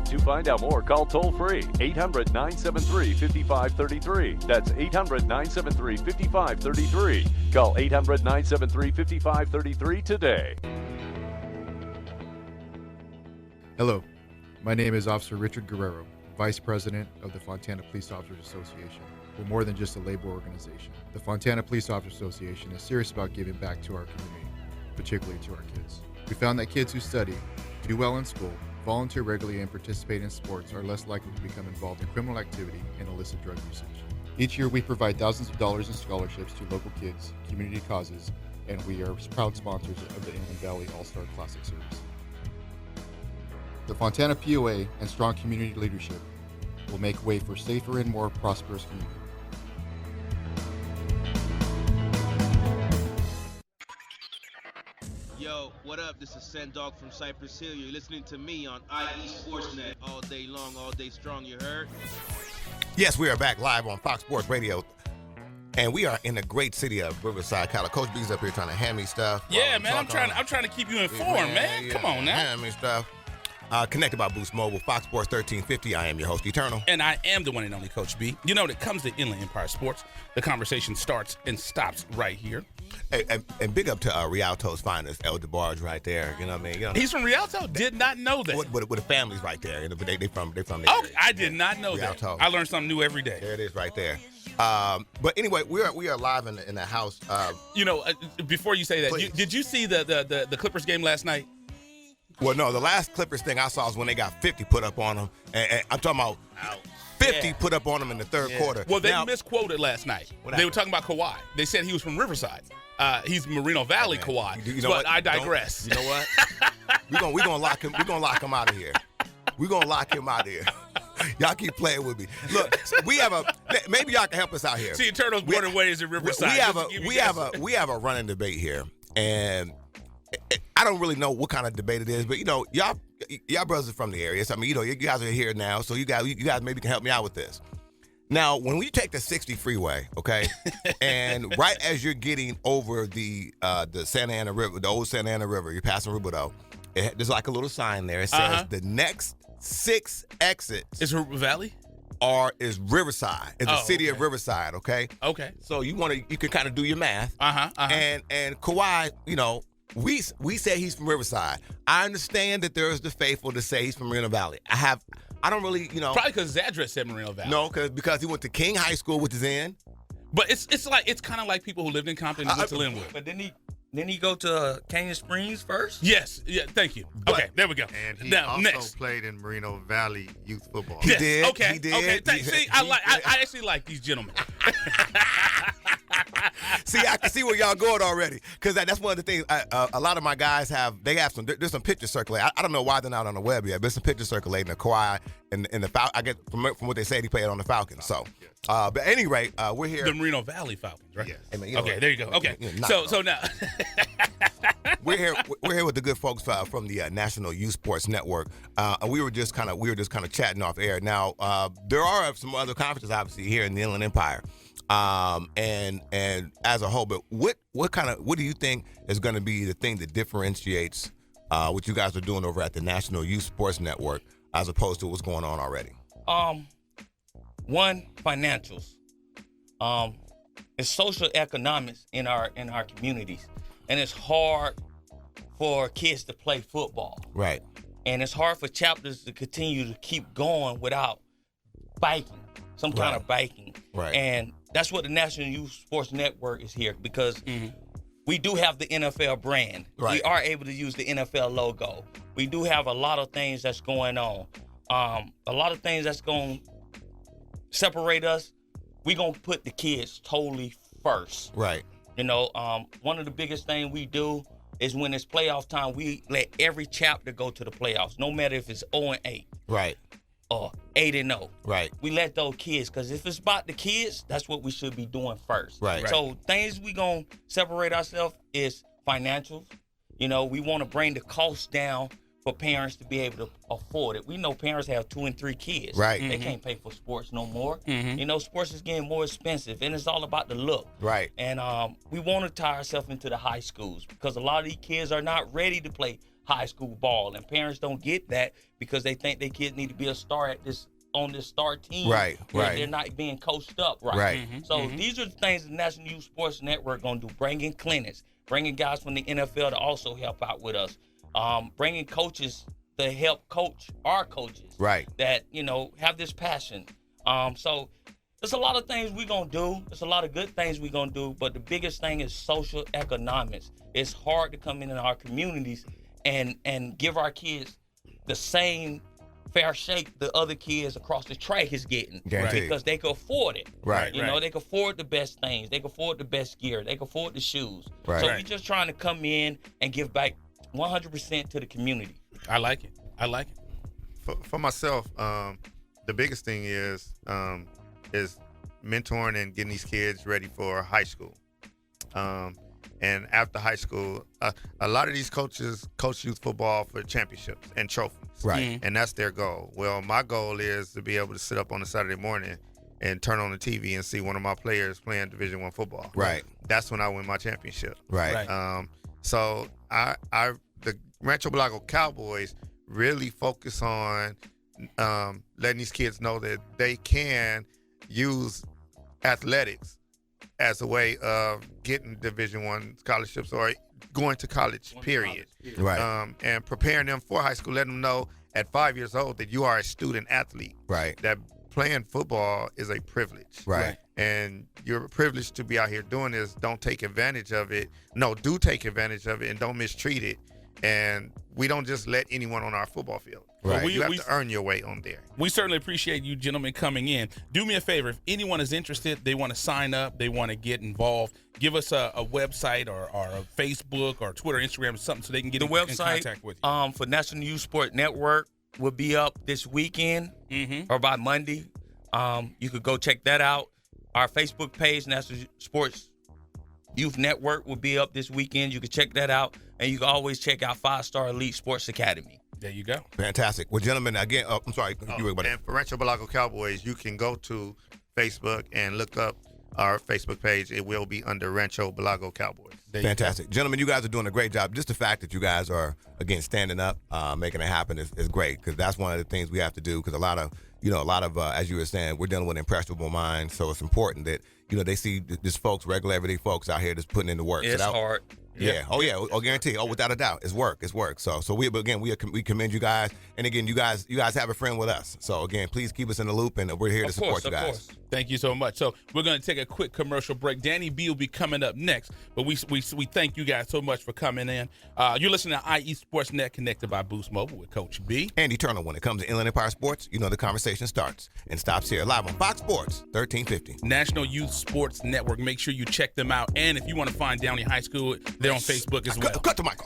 To find out more, call toll-free 800-973-5533. That's 800-973-5533. Call 800-973-5533 today. Hello, my name is Officer Richard Guerrero, Vice President of the Fontana Police Officers Association. We're more than just a labor organization. The Fontana Police Officers Association is serious about giving back to our community, particularly to our kids. We found that kids who study, do well in school, volunteer regularly, and participate in sports are less likely to become involved in criminal activity and illicit drug usage. Each year, we provide thousands of dollars in scholarships to local kids, community causes, and we are proud sponsors of the Inland Valley All-Star Classic Series. The Fontana POA and strong community leadership will make way for safer and more prosperous community. Yo, what up? This is Sendog from Cypress Hill. You're listening to me on IE Sportsnet all day long, all day strong. You heard? Yes, we are back live on Fox Sports Radio. And we are in the great city of Riverside, Colorado. Coach B's up here trying to hand me stuff. Yeah, man, I'm trying to keep you informed, man. Yeah, come on now. Hand me stuff. Connected by Boost Mobile, Fox Sports 1350. I am your host, Eternal. And I am the one and only Coach B. You know, when it comes to Inland Empire Sports, the conversation starts and stops right here. Hey, and big up to Rialto's finest, El DeBarge right there. You know what I mean? He's from Rialto? Did not know that. With the families right there. They from there. Okay, I did not know Rialto. that. I learned something new every day. There it is right there. But anyway, we are live in the house. Before you say that, did you see the Clippers game last night? Well, no, the last Clippers thing I saw was when they got 50 put up on them. And I'm talking about 50 put up on them in the third quarter. Well, they misquoted last night. They were talking about Kawhi. They said he was from Riverside. He's Moreno Valley Kawhi. You know but what? I digress. You know what? We're gonna lock him. We're gonna lock him out of here. We're gonna lock him out of here. Y'all keep playing with me. Look, we have maybe y'all can help us out here. See, Turtles born and raised in Riverside. We have a running debate here, and I don't really know what kind of debate it is, but y'all brothers are from the area. So I mean, you guys are here now, so you guys maybe can help me out with this. Now, when we take the 60 freeway, okay, and right as you're getting over the Santa Ana River, the old Santa Ana River, you're passing Rubidoux, there's like a little sign there. It says the next 6 exits. Is Valley? Or is Riverside? It's the city of Riverside, okay? Okay. So you can kind of do your math. Uh-huh. And Kawhi, we say he's from Riverside. I understand that there is the faithful to say he's from Moreno Valley. I don't really, Probably because his address said Moreno Valley. No, because he went to King High School, which is in. But it's kind of like people who lived in Compton and went to Linwood. But didn't he go to Canyon Springs first? Yes. Yeah. Thank you. Okay. There we go. And he now, also next. played in Moreno Valley youth football. He did. Okay. He did. Okay. See, I actually like these gentlemen. See, I can see where y'all going already, because that's one of the things. A lot of my guys there's some pictures circulating. I don't know why they're not on the web yet, but there's some pictures circulating of Kawhi and the Falcons. I get from what they said he played on the Falcons. So, but at any rate, we're here. The Moreno Valley Falcons, right? Yes. Hey, man, Okay, there you go. Okay, so now we're here with the good folks from the National Youth Sports Network, and we were just kind of chatting off air. Now, there are some other conferences obviously here in the Inland Empire. And as a whole, but what do you think is going to be the thing that differentiates what you guys are doing over at the National Youth Sports Network as opposed to what's going on already? One, financials. It's social economics in our communities, and it's hard for kids to play football. Right. And it's hard for chapters to continue to keep going without biking, some kind of biking. Right. And that's what the National Youth Sports Network is here, because we do have the NFL brand. Right. We are able to use the NFL logo. We do have a lot of things that's going on. A lot of things that's going to separate us. We're going to put the kids totally first. Right. One of the biggest things we do is when it's playoff time, we let every chapter go to the playoffs, no matter if it's 0-8. Right. Or 8-0. Right. We let those kids, because if it's about the kids, that's what we should be doing first. Right. So things we gonna separate ourselves is financials. We want to bring the cost down for parents to be able to afford it. We know parents have 2 and 3 kids. Right. They can't pay for sports no more. Sports is getting more expensive, and it's all about the look. Right. And we want to tie ourselves into the high schools, because a lot of these kids are not ready to play high school ball, and parents don't get that because they think their kids need to be a star on this star team. Right. They're not being coached up right. Right. So these are the things the National Youth Sports Network gonna do: bringing clinics, bringing guys from the NFL to also help out with us, bringing coaches to help coach our coaches. Right. That have this passion. So there's a lot of things we're gonna do. There's a lot of good things we're gonna do, but the biggest thing is social economics. It's hard to come in our communities and give our kids the same fair shake the other kids across the track is getting. Guaranteed. Because they can afford it. Right. They can afford the best things. They can afford the best gear. They can afford the shoes. Right. So we're just trying to come in and give back 100% to the community. I like it. For myself, the biggest thing is mentoring and getting these kids ready for high school. And after high school, a lot of these coaches coach youth football for championships and trophies. Right. And that's their goal. Well, my goal is to be able to sit up on a Saturday morning and turn on the TV and see one of my players playing Division I football. Right. That's when I win my championship. Right. So the Rancho Blanco Cowboys really focus on letting these kids know that they can use athletics as a way of getting Division I scholarships or going to college, period. Right. And preparing them for high school, letting them know at 5 years old that you are a student athlete. Right. That playing football is a privilege. Right. And you're privileged to be out here doing this. Don't take advantage of it. No, do take advantage of it and don't mistreat it. And we don't just let anyone on our football field. Right. You have to earn your way on there. We certainly appreciate you gentlemen coming in. Do me a favor. If anyone is interested, they want to sign up, they want to get involved, give us a website or a Facebook or Twitter, Instagram, or something so they can get in contact with you. For National Youth Sport Network will be up this weekend or by Monday. You could go check that out. Our Facebook page, National Sports Youth Network, will be up this weekend. You can check that out. And you can always check out 5-Star Elite Sports Academy. There you go. Fantastic. Well, gentlemen, again, I'm sorry. And for Rancho Blanco Cowboys, you can go to Facebook and look up our Facebook page. It will be under Rancho Belago Cowboys. Fantastic. Gentlemen, you guys are doing a great job. Just the fact that you guys are, again, standing up, making it happen is great, because that's one of the things we have to do, because a lot of, as you were saying, we're dealing with impressionable minds, so it's important that, they see just folks, regular everyday folks out here just putting in the work. It's hard. Yeah. Oh, yeah. Oh, guarantee. Oh, without a doubt. It's work. So we commend you guys. And again, you guys have a friend with us. So again, please keep us in the loop, and we're here to support you guys. Of course. Thank you so much. So we're going to take a quick commercial break. Danny B will be coming up next, but we thank you guys so much for coming in. You're listening to IE Sportsnet, connected by Boost Mobile with Coach B. And Eternal. When it comes to Inland Empire Sports, the conversation starts and stops here, live on Fox Sports 1350. National Youth Sports Network. Make sure you check them out. And if you want to find Downey High School, they're on Facebook as well. Cut the mic.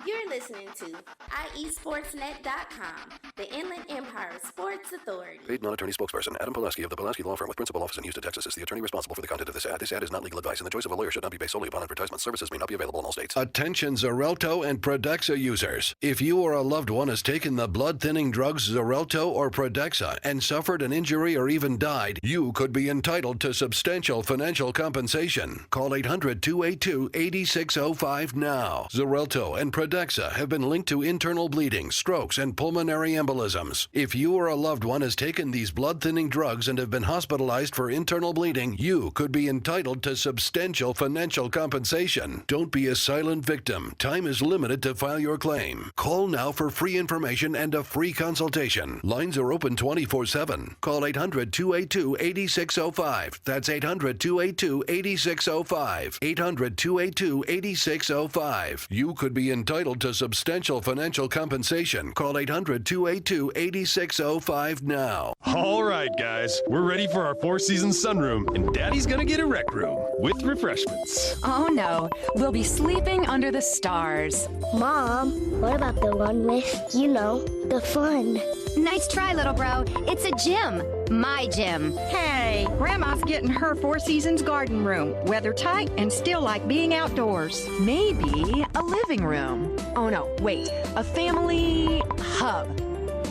You're listening to IESportsNet.com, the Inland Empire Sports Authority. Paid non-attorney spokesperson Adam Pulaski of the Pulaski Law Firm with principal office in Houston, Texas is the attorney responsible for the content of this ad. This ad is not legal advice, and the choice of a lawyer should not be based solely upon advertisement. Services may not be available in all states. Attention Xarelto and Pradaxa users. If you or a loved one has taken the blood-thinning drugs Xarelto or Pradaxa and suffered an injury or even died, you could be entitled to substantial financial compensation. Call 800-282-8605 now. Xarelto and Pradaxa have been linked to internal bleeding, strokes, and pulmonary embolisms. If you or a loved one has taken these blood-thinning drugs and have been hospitalized for internal bleeding, you could be entitled to substantial financial compensation. Don't be a silent victim. Time is limited to file your claim. Call now for free information and a free consultation. Lines are open 24/7. Call 800-282-8605. That's 800-282-8605. 800-282-8605. You could be entitled to substantial financial compensation. Call 800-282-8605 now. All right, guys, we're ready for our Four Seasons sunroom, and Daddy's gonna get a rec room with refreshments. Oh no, we'll be sleeping under the stars. Mom, what about the one with, the fun? Nice try, little bro. It's a gym. My gym. Hey, Grandma's getting her Four Seasons garden room. Weather tight and still like being outdoors. Maybe a living room. Oh no, wait, a family hub.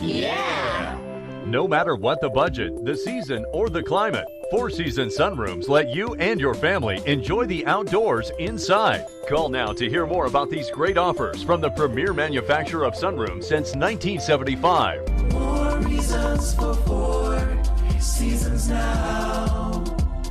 Yeah! No matter what the budget, the season, or the climate, Four Seasons sunrooms let you and your family enjoy the outdoors inside. Call now to hear more about these great offers from the premier manufacturer of sunrooms since 1975. More reasons for Four Seasons now.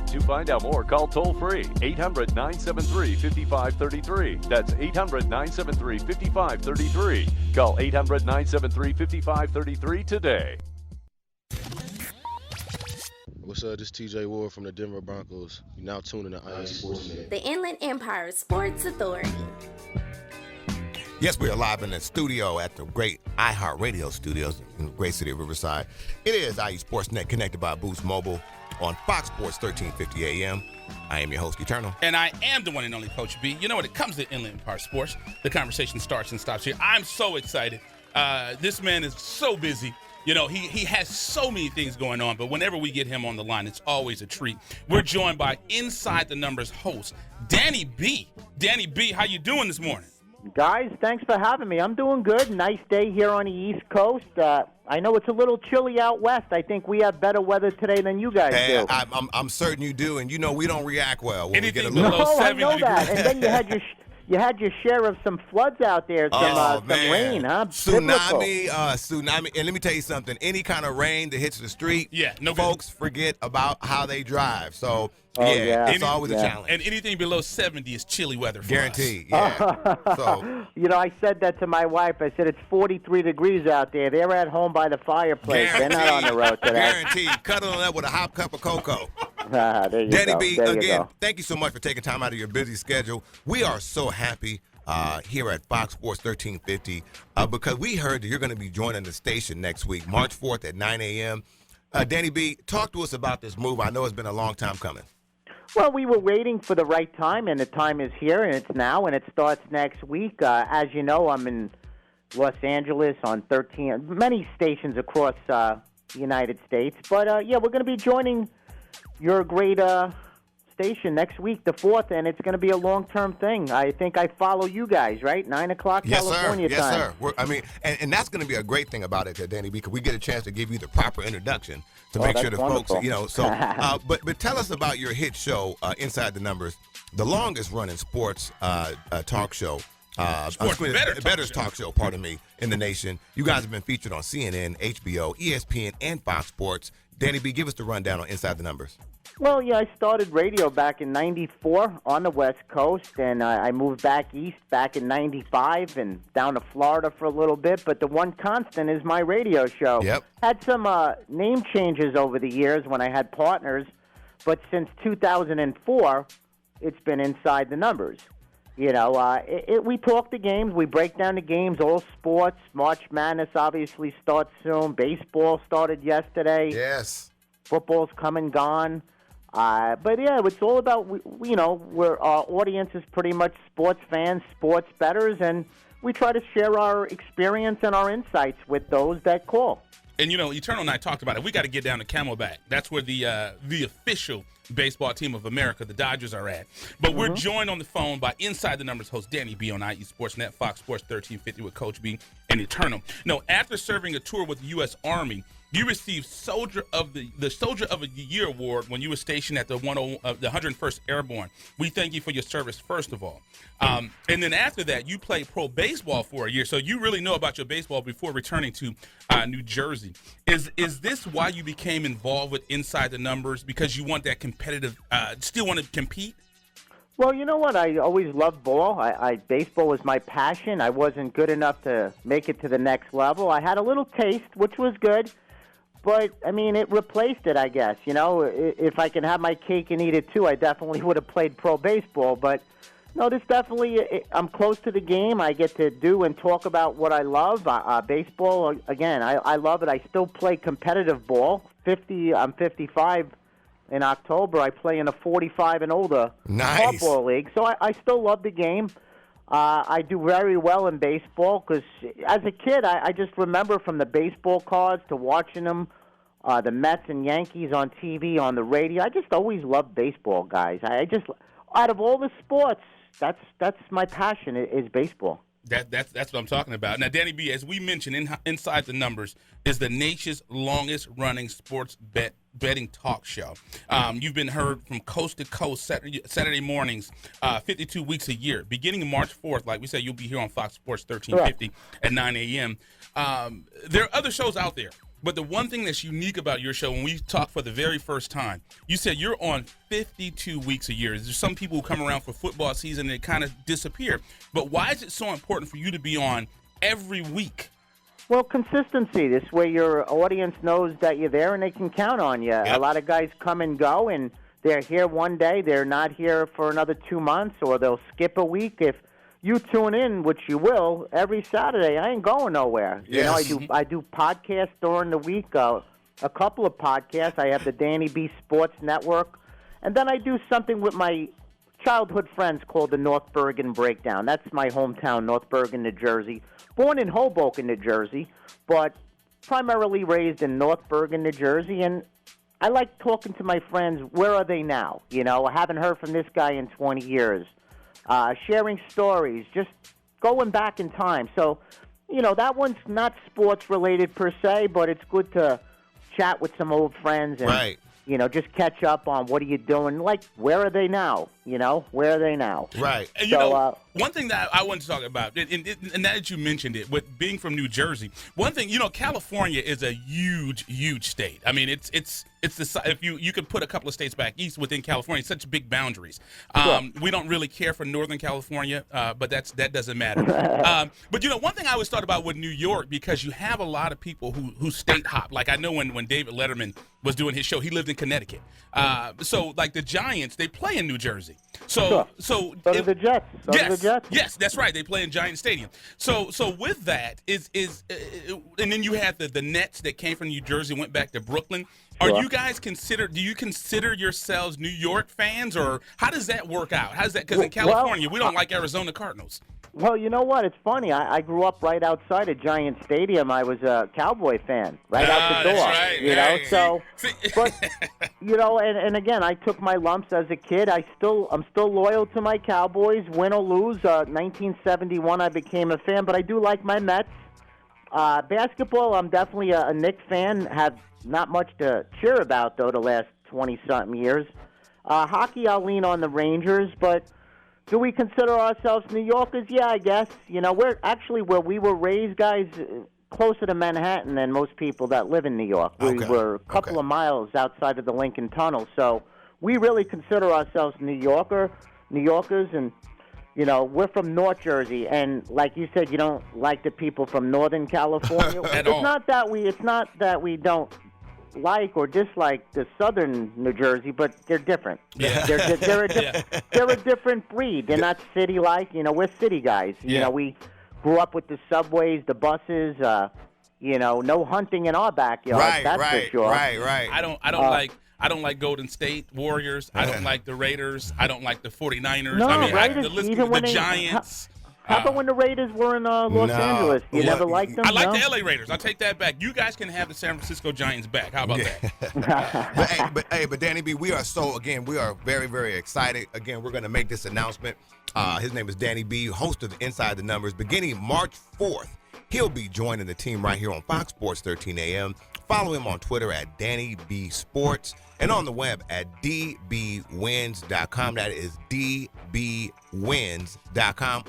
To find out more, call toll-free 800-973-5533. That's 800-973-5533. Call 800-973-5533 today. What's up? This is TJ Ward from the Denver Broncos. You're now tuning to IE Sportsnet. The Inland Empire Sports Authority. Yes, we are live in the studio at the great iHeartRadio studios in the great city of Riverside. It is IE Sportsnet, connected by Boost Mobile on Fox Sports 1350 AM. I am your host, Eternal. And I am the one and only Coach B. When it comes to Inland Empire Sports, the conversation starts and stops here. I'm so excited. This man is so busy. He has so many things going on, but whenever we get him on the line, it's always a treat. We're joined by Inside the Numbers host, Danny B. Danny B, how you doing this morning? Guys, thanks for having me. I'm doing good. Nice day here on the East Coast. I know it's a little chilly out west. I think we have better weather today than you guys do. I'm certain you do, and we don't react well when anything we get a little. No, I know that. And then you had your share of some floods out there, some rain, huh? Tsunami. And let me tell you something. Any kind of rain that hits the street, folks forget about how they drive. So, it's always a challenge. And anything below 70 is chilly weather for Guaranteed, us. So, I said that to my wife. I said, it's 43 degrees out there. They're at home by the fireplace. Guaranteed. They're not on the road today. Guaranteed. Cuddling up with a hot cup of cocoa. There you Danny go. B, There you again, go. thank you so much for taking time out of your busy schedule. We are so happy here at Fox Sports 1350 because we heard that you're going to be joining the station next week, March 4th at 9 a.m. Danny B, talk to us about this move. I know it's been a long time coming. Well, we were waiting for the right time, and the time is here, and it's now, and it starts next week. As you know, I'm in Los Angeles on many stations across the United States. But, we're going to be joining your great station next week, the 4th, and it's going to be a long-term thing. I think I follow you guys, right? 9 o'clock California yes, time. Yes, sir. I mean, and that's going to be a great thing about it, Danny, because we get a chance to give you the proper introduction to make sure the folks, So, but tell us about your hit show, Inside the Numbers, the longest-running sports talk show. Bettor's talk show, pardon me, in the nation. You guys have been featured on CNN, HBO, ESPN, and Fox Sports. Danny B, give us the rundown on Inside the Numbers. Well, yeah, I started radio back in '94 on the West Coast, and I moved back east back in '95 and down to Florida for a little bit. But the one constant is my radio show. Yep. Had some name changes over the years when I had partners, but since 2004, it's been Inside the Numbers. You know, we talk the games, we break down the games, all sports. March Madness obviously starts soon. Baseball started yesterday. Yes. Football's come and gone. But yeah, it's all about, our audience is pretty much sports fans, sports bettors, and we try to share our experience and our insights with those that call. And, Eternal and I talked about it. We got to get down to Camelback. That's where the official baseball team of America, the Dodgers, are at. But we're joined on the phone by Inside the Numbers host Danny B on IE Sportsnet, Fox Sports 1350 with Coach B and Eternal. No, after serving a tour with the U.S. Army, you received the Soldier of the Year award when you were stationed at the 101st Airborne. We thank you for your service, first of all. And then after that, you played pro baseball for a year, so you really know about your baseball before returning to New Jersey. Is this why you became involved with Inside the Numbers, because you want that competitive, still want to compete? Well, you know what? I always loved ball. Baseball was my passion. I wasn't good enough to make it to the next level. I had a little taste, which was good. But, I mean, it replaced it, I guess. If I can have my cake and eat it, too, I definitely would have played pro baseball. But, no, this definitely, I'm close to the game. I get to do and talk about what I love. Baseball, again, I love it. I still play competitive ball. I'm 55 in October. I play in a 45 and older hardball league. So I still love the game. I do very well in baseball because as a kid, I just remember from the baseball cards to watching them, the Mets and Yankees on TV, on the radio. I just always loved baseball, guys. Out of all the sports, that's my passion is baseball. That's what I'm talking about. Now, Danny B, as we mentioned, Inside the Numbers is the nation's longest-running sports betting talk show. You've been heard from coast to coast Saturday mornings, 52 weeks a year. Beginning March 4th, like we said, you'll be here on Fox Sports 1350 at 9 a.m. There are other shows out there. But the one thing that's unique about your show, when we talked for the very first time, you said you're on 52 weeks a year. There's some people who come around for football season and they kind of disappear. But why is it so important for you to be on every week? Well, consistency. This way your audience knows that you're there and they can count on you. Yep. A lot of guys come and go, and they're here one day. They're not here for another 2 months, or they'll skip a week. If you tune in, which you will, every Saturday, I ain't going nowhere. Yes. I do podcasts during the week, a couple of podcasts. I have the Danny B Sports Network, and then I do something with my childhood friends called the North Bergen Breakdown. That's my hometown, North Bergen, New Jersey. Born in Hoboken, New Jersey, but primarily raised in North Bergen, New Jersey, and I like talking to my friends. Where are they now? I haven't heard from this guy in 20 years. Sharing stories, just going back in time. So, that one's not sports related per se, but it's good to chat with some old friends and, just catch up on what are you doing. Like, where are they now? Where are they now? Right. And, one thing that I wanted to talk about, and now that you mentioned it, with being from New Jersey, one thing, California is a huge state. I mean, it's the, if you could put a couple of states back east within California, such big boundaries. We don't really care for Northern California, but that doesn't matter. But one thing I always thought about with New York, because you have a lot of people who state hop. Like I know when David Letterman was doing his show, he lived in Connecticut. So like the Giants, they play in New Jersey. So do the Jets. Yes, that's right. They play in Giant Stadium. So with that and then you had the Nets that came from New Jersey, went back to Brooklyn. Are you guys do you consider yourselves New York fans, or how does that work out? How does that, because in California, we don't like Arizona Cardinals. Well, you know what? It's funny. I grew up right outside of Giant Stadium. I was a Cowboy fan right out the door. That's right. You know, so, but you know, and again, I took my lumps as a kid. I'm still loyal to my Cowboys, win or lose. 1971, I became a fan, but I do like my Mets. Basketball, I'm definitely a Knicks fan. Have not much to cheer about though the last 20-something years. Hockey, I'll lean on the Rangers, but. Do we consider ourselves New Yorkers? Yeah, I guess. You know, we're actually where we were raised, guys, closer to Manhattan than most people that live in New York. We were a couple of miles outside of the Lincoln Tunnel, so we really consider ourselves New Yorkers, and you know, we're from North Jersey, and like you said, you don't like the people from Northern California. It's not that we don't like or dislike the southern New Jersey, but they're different. Yeah. They're a different breed. They're not city-like. You know, we're city guys. You know, we grew up with the subways, the buses. You know, no hunting in our backyard. That's for sure. Right. I don't like Golden State Warriors. I don't like the Raiders. I don't like the 49ers. No, I mean, Raiders, the Giants. How about when the Raiders were in Los Angeles? You never liked them? I like the LA Raiders. I'll take that back. You guys can have the San Francisco Giants back. How about that? but Danny B, we are very, very excited. Again, we're going to make this announcement. His name is Danny B, host of Inside the Numbers. Beginning March 4th, he'll be joining the team right here on Fox Sports 13 a.m. Follow him on Twitter at Danny B Sports and on the web at dbwins.com. That is dbwins.com.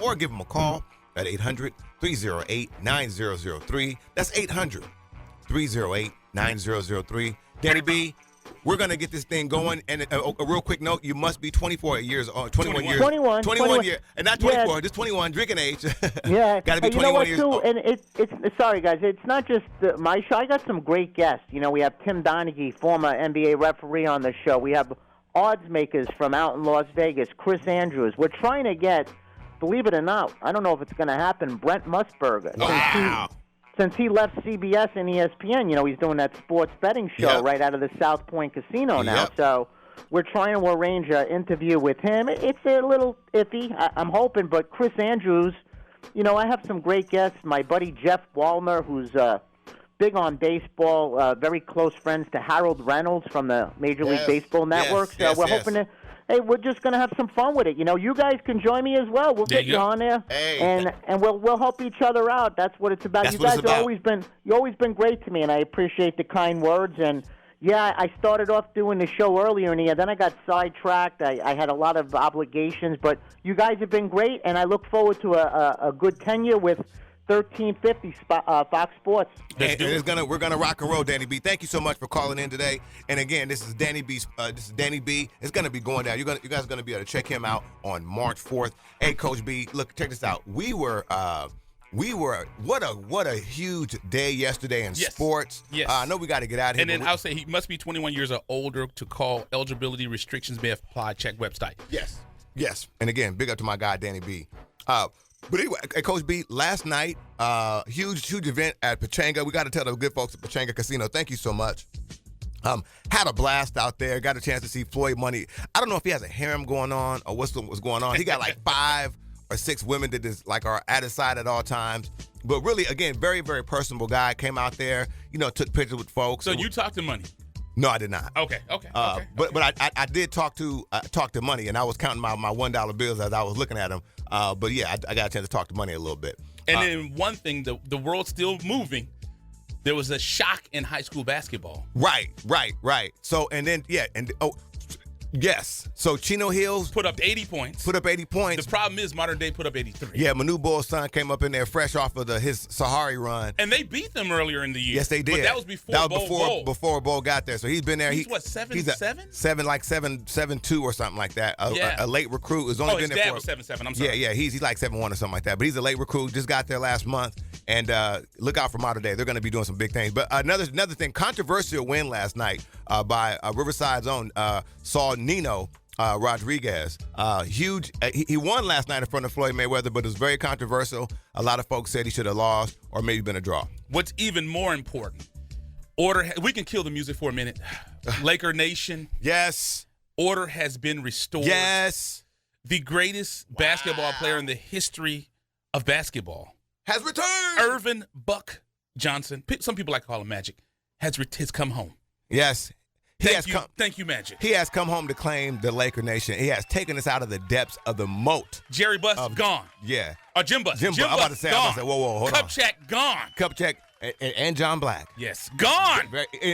Or give him a call at 800-308-9003. That's 800-308-9003. Danny B, we're going to get this thing going. And a real quick note, you must be 21 years. And not 24, just 21, drinking age. Yeah. Got to be 21 years old. And it's sorry, guys, it's not just my show. I got some great guests. You know, we have Tim Donaghy, former NBA referee, on the show. We have odds makers from out in Las Vegas, Chris Andrews. We're trying to get, believe it or not, I don't know if it's going to happen, Brent Musburger. Wow. Since he left CBS and ESPN, you know, he's doing that sports betting show right out of the South Point Casino now. So we're trying to arrange an interview with him. It's a little iffy, I'm hoping, but Chris Andrews, you know, I have some great guests. My buddy Jeff Wallner, who's big on baseball, very close friends to Harold Reynolds from the Major League Baseball Network. So we're hoping to... Hey, we're just going to have some fun with it. You know, you guys can join me as well. We'll get you on there, and we'll help each other out. That's what it's about. You guys have always been great to me, and I appreciate the kind words. And yeah, I started off doing the show earlier in the year. Then I got sidetracked. I had a lot of obligations, but you guys have been great, and I look forward to a good tenure with 1350 Fox Sports. We're gonna rock and roll, Danny B. Thank you so much for calling in today. And again, this is Danny B. It's gonna be going down. You guys are gonna be able to check him out on March 4th. Hey, Coach B, look, check this out. We were what a huge day yesterday in sports. Yes. I know we got to get out of here. And then I'll say he must be 21 years or older to call. Eligibility restrictions may apply. Check website. Yes. And again, big up to my guy Danny B. But anyway, Coach B, last night, huge event at Pechanga. We got to tell the good folks at Pechanga Casino, thank you so much. Had a blast out there. Got a chance to see Floyd Money. I don't know if he has a harem going on or what's going on. He got like 5 or 6 women that just like are at his side at all times. But really, again, very, very personable guy. Came out there, you know, took pictures with folks. So you talked to Money? No, I did not. Okay. But I did talk to Money, and I was counting my $1 bills as I was looking at them. But yeah, I got a chance to talk to Money a little bit. And then one thing, the world's still moving. There was a shock in high school basketball. Right. So yes. So Chino Hills put up 80 points. The problem is modern day put up 83. Yeah, Manu Bull's son came up in there fresh off of his Sahari run. And they beat them earlier in the year. Yes, they did. But that was before Bull got there. So he's been there. He's what, 7'7"? 7'2" or something like that. A late recruit. His dad was 7'7". I'm sorry. Yeah. He's like 7'1" or something like that. But he's a late recruit. Just got there last month. And look out for modern day. They're going to be doing some big things. But another thing, controversial win last night by Riverside's own Saul Nino Rodriguez. Huge. He won last night in front of Floyd Mayweather, but it was very controversial. A lot of folks said he should have lost or maybe been a draw. What's even more important, We can kill the music for a minute. Laker Nation. Yes. Order has been restored. Yes. The greatest basketball player in the history of basketball has returned. Irvin Buck Johnson. Some people like to call him Magic. Has come home. Yes. Thank you, Magic. He has come home to claim the Laker Nation. He has taken us out of the depths of the moat. Jerry Buss gone. Yeah. Or Jim Buss. Jim Buss. I'm about to say, whoa, hold on. Kupchak gone. Kupchak and John Black. Yes, gone.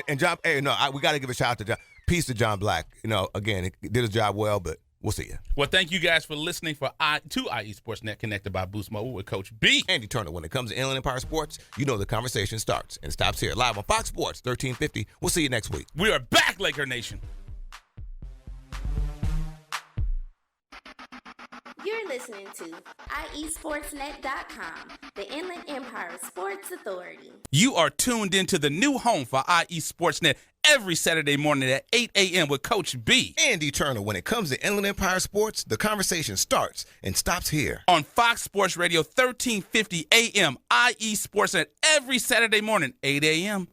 And John, we got to give a shout out to John. Peace to John Black. Again, he did his job well, but we'll see you. Well, thank you guys for listening to IE Sportsnet Connected by Boost Mobile with Coach B. Andy Turner. When it comes to Inland Empire Sports, the conversation starts and stops here. Live on Fox Sports, 1350. We'll see you next week. We are back, Laker Nation. You're listening to IESportsNet.com, the Inland Empire Sports Authority. You are tuned into the new home for IE Sportsnet every Saturday morning at 8 a.m. with Coach B. Andy Turner. When it comes to Inland Empire Sports, the conversation starts and stops here. On Fox Sports Radio, 1350 a.m., IE Sportsnet every Saturday morning, 8 a.m.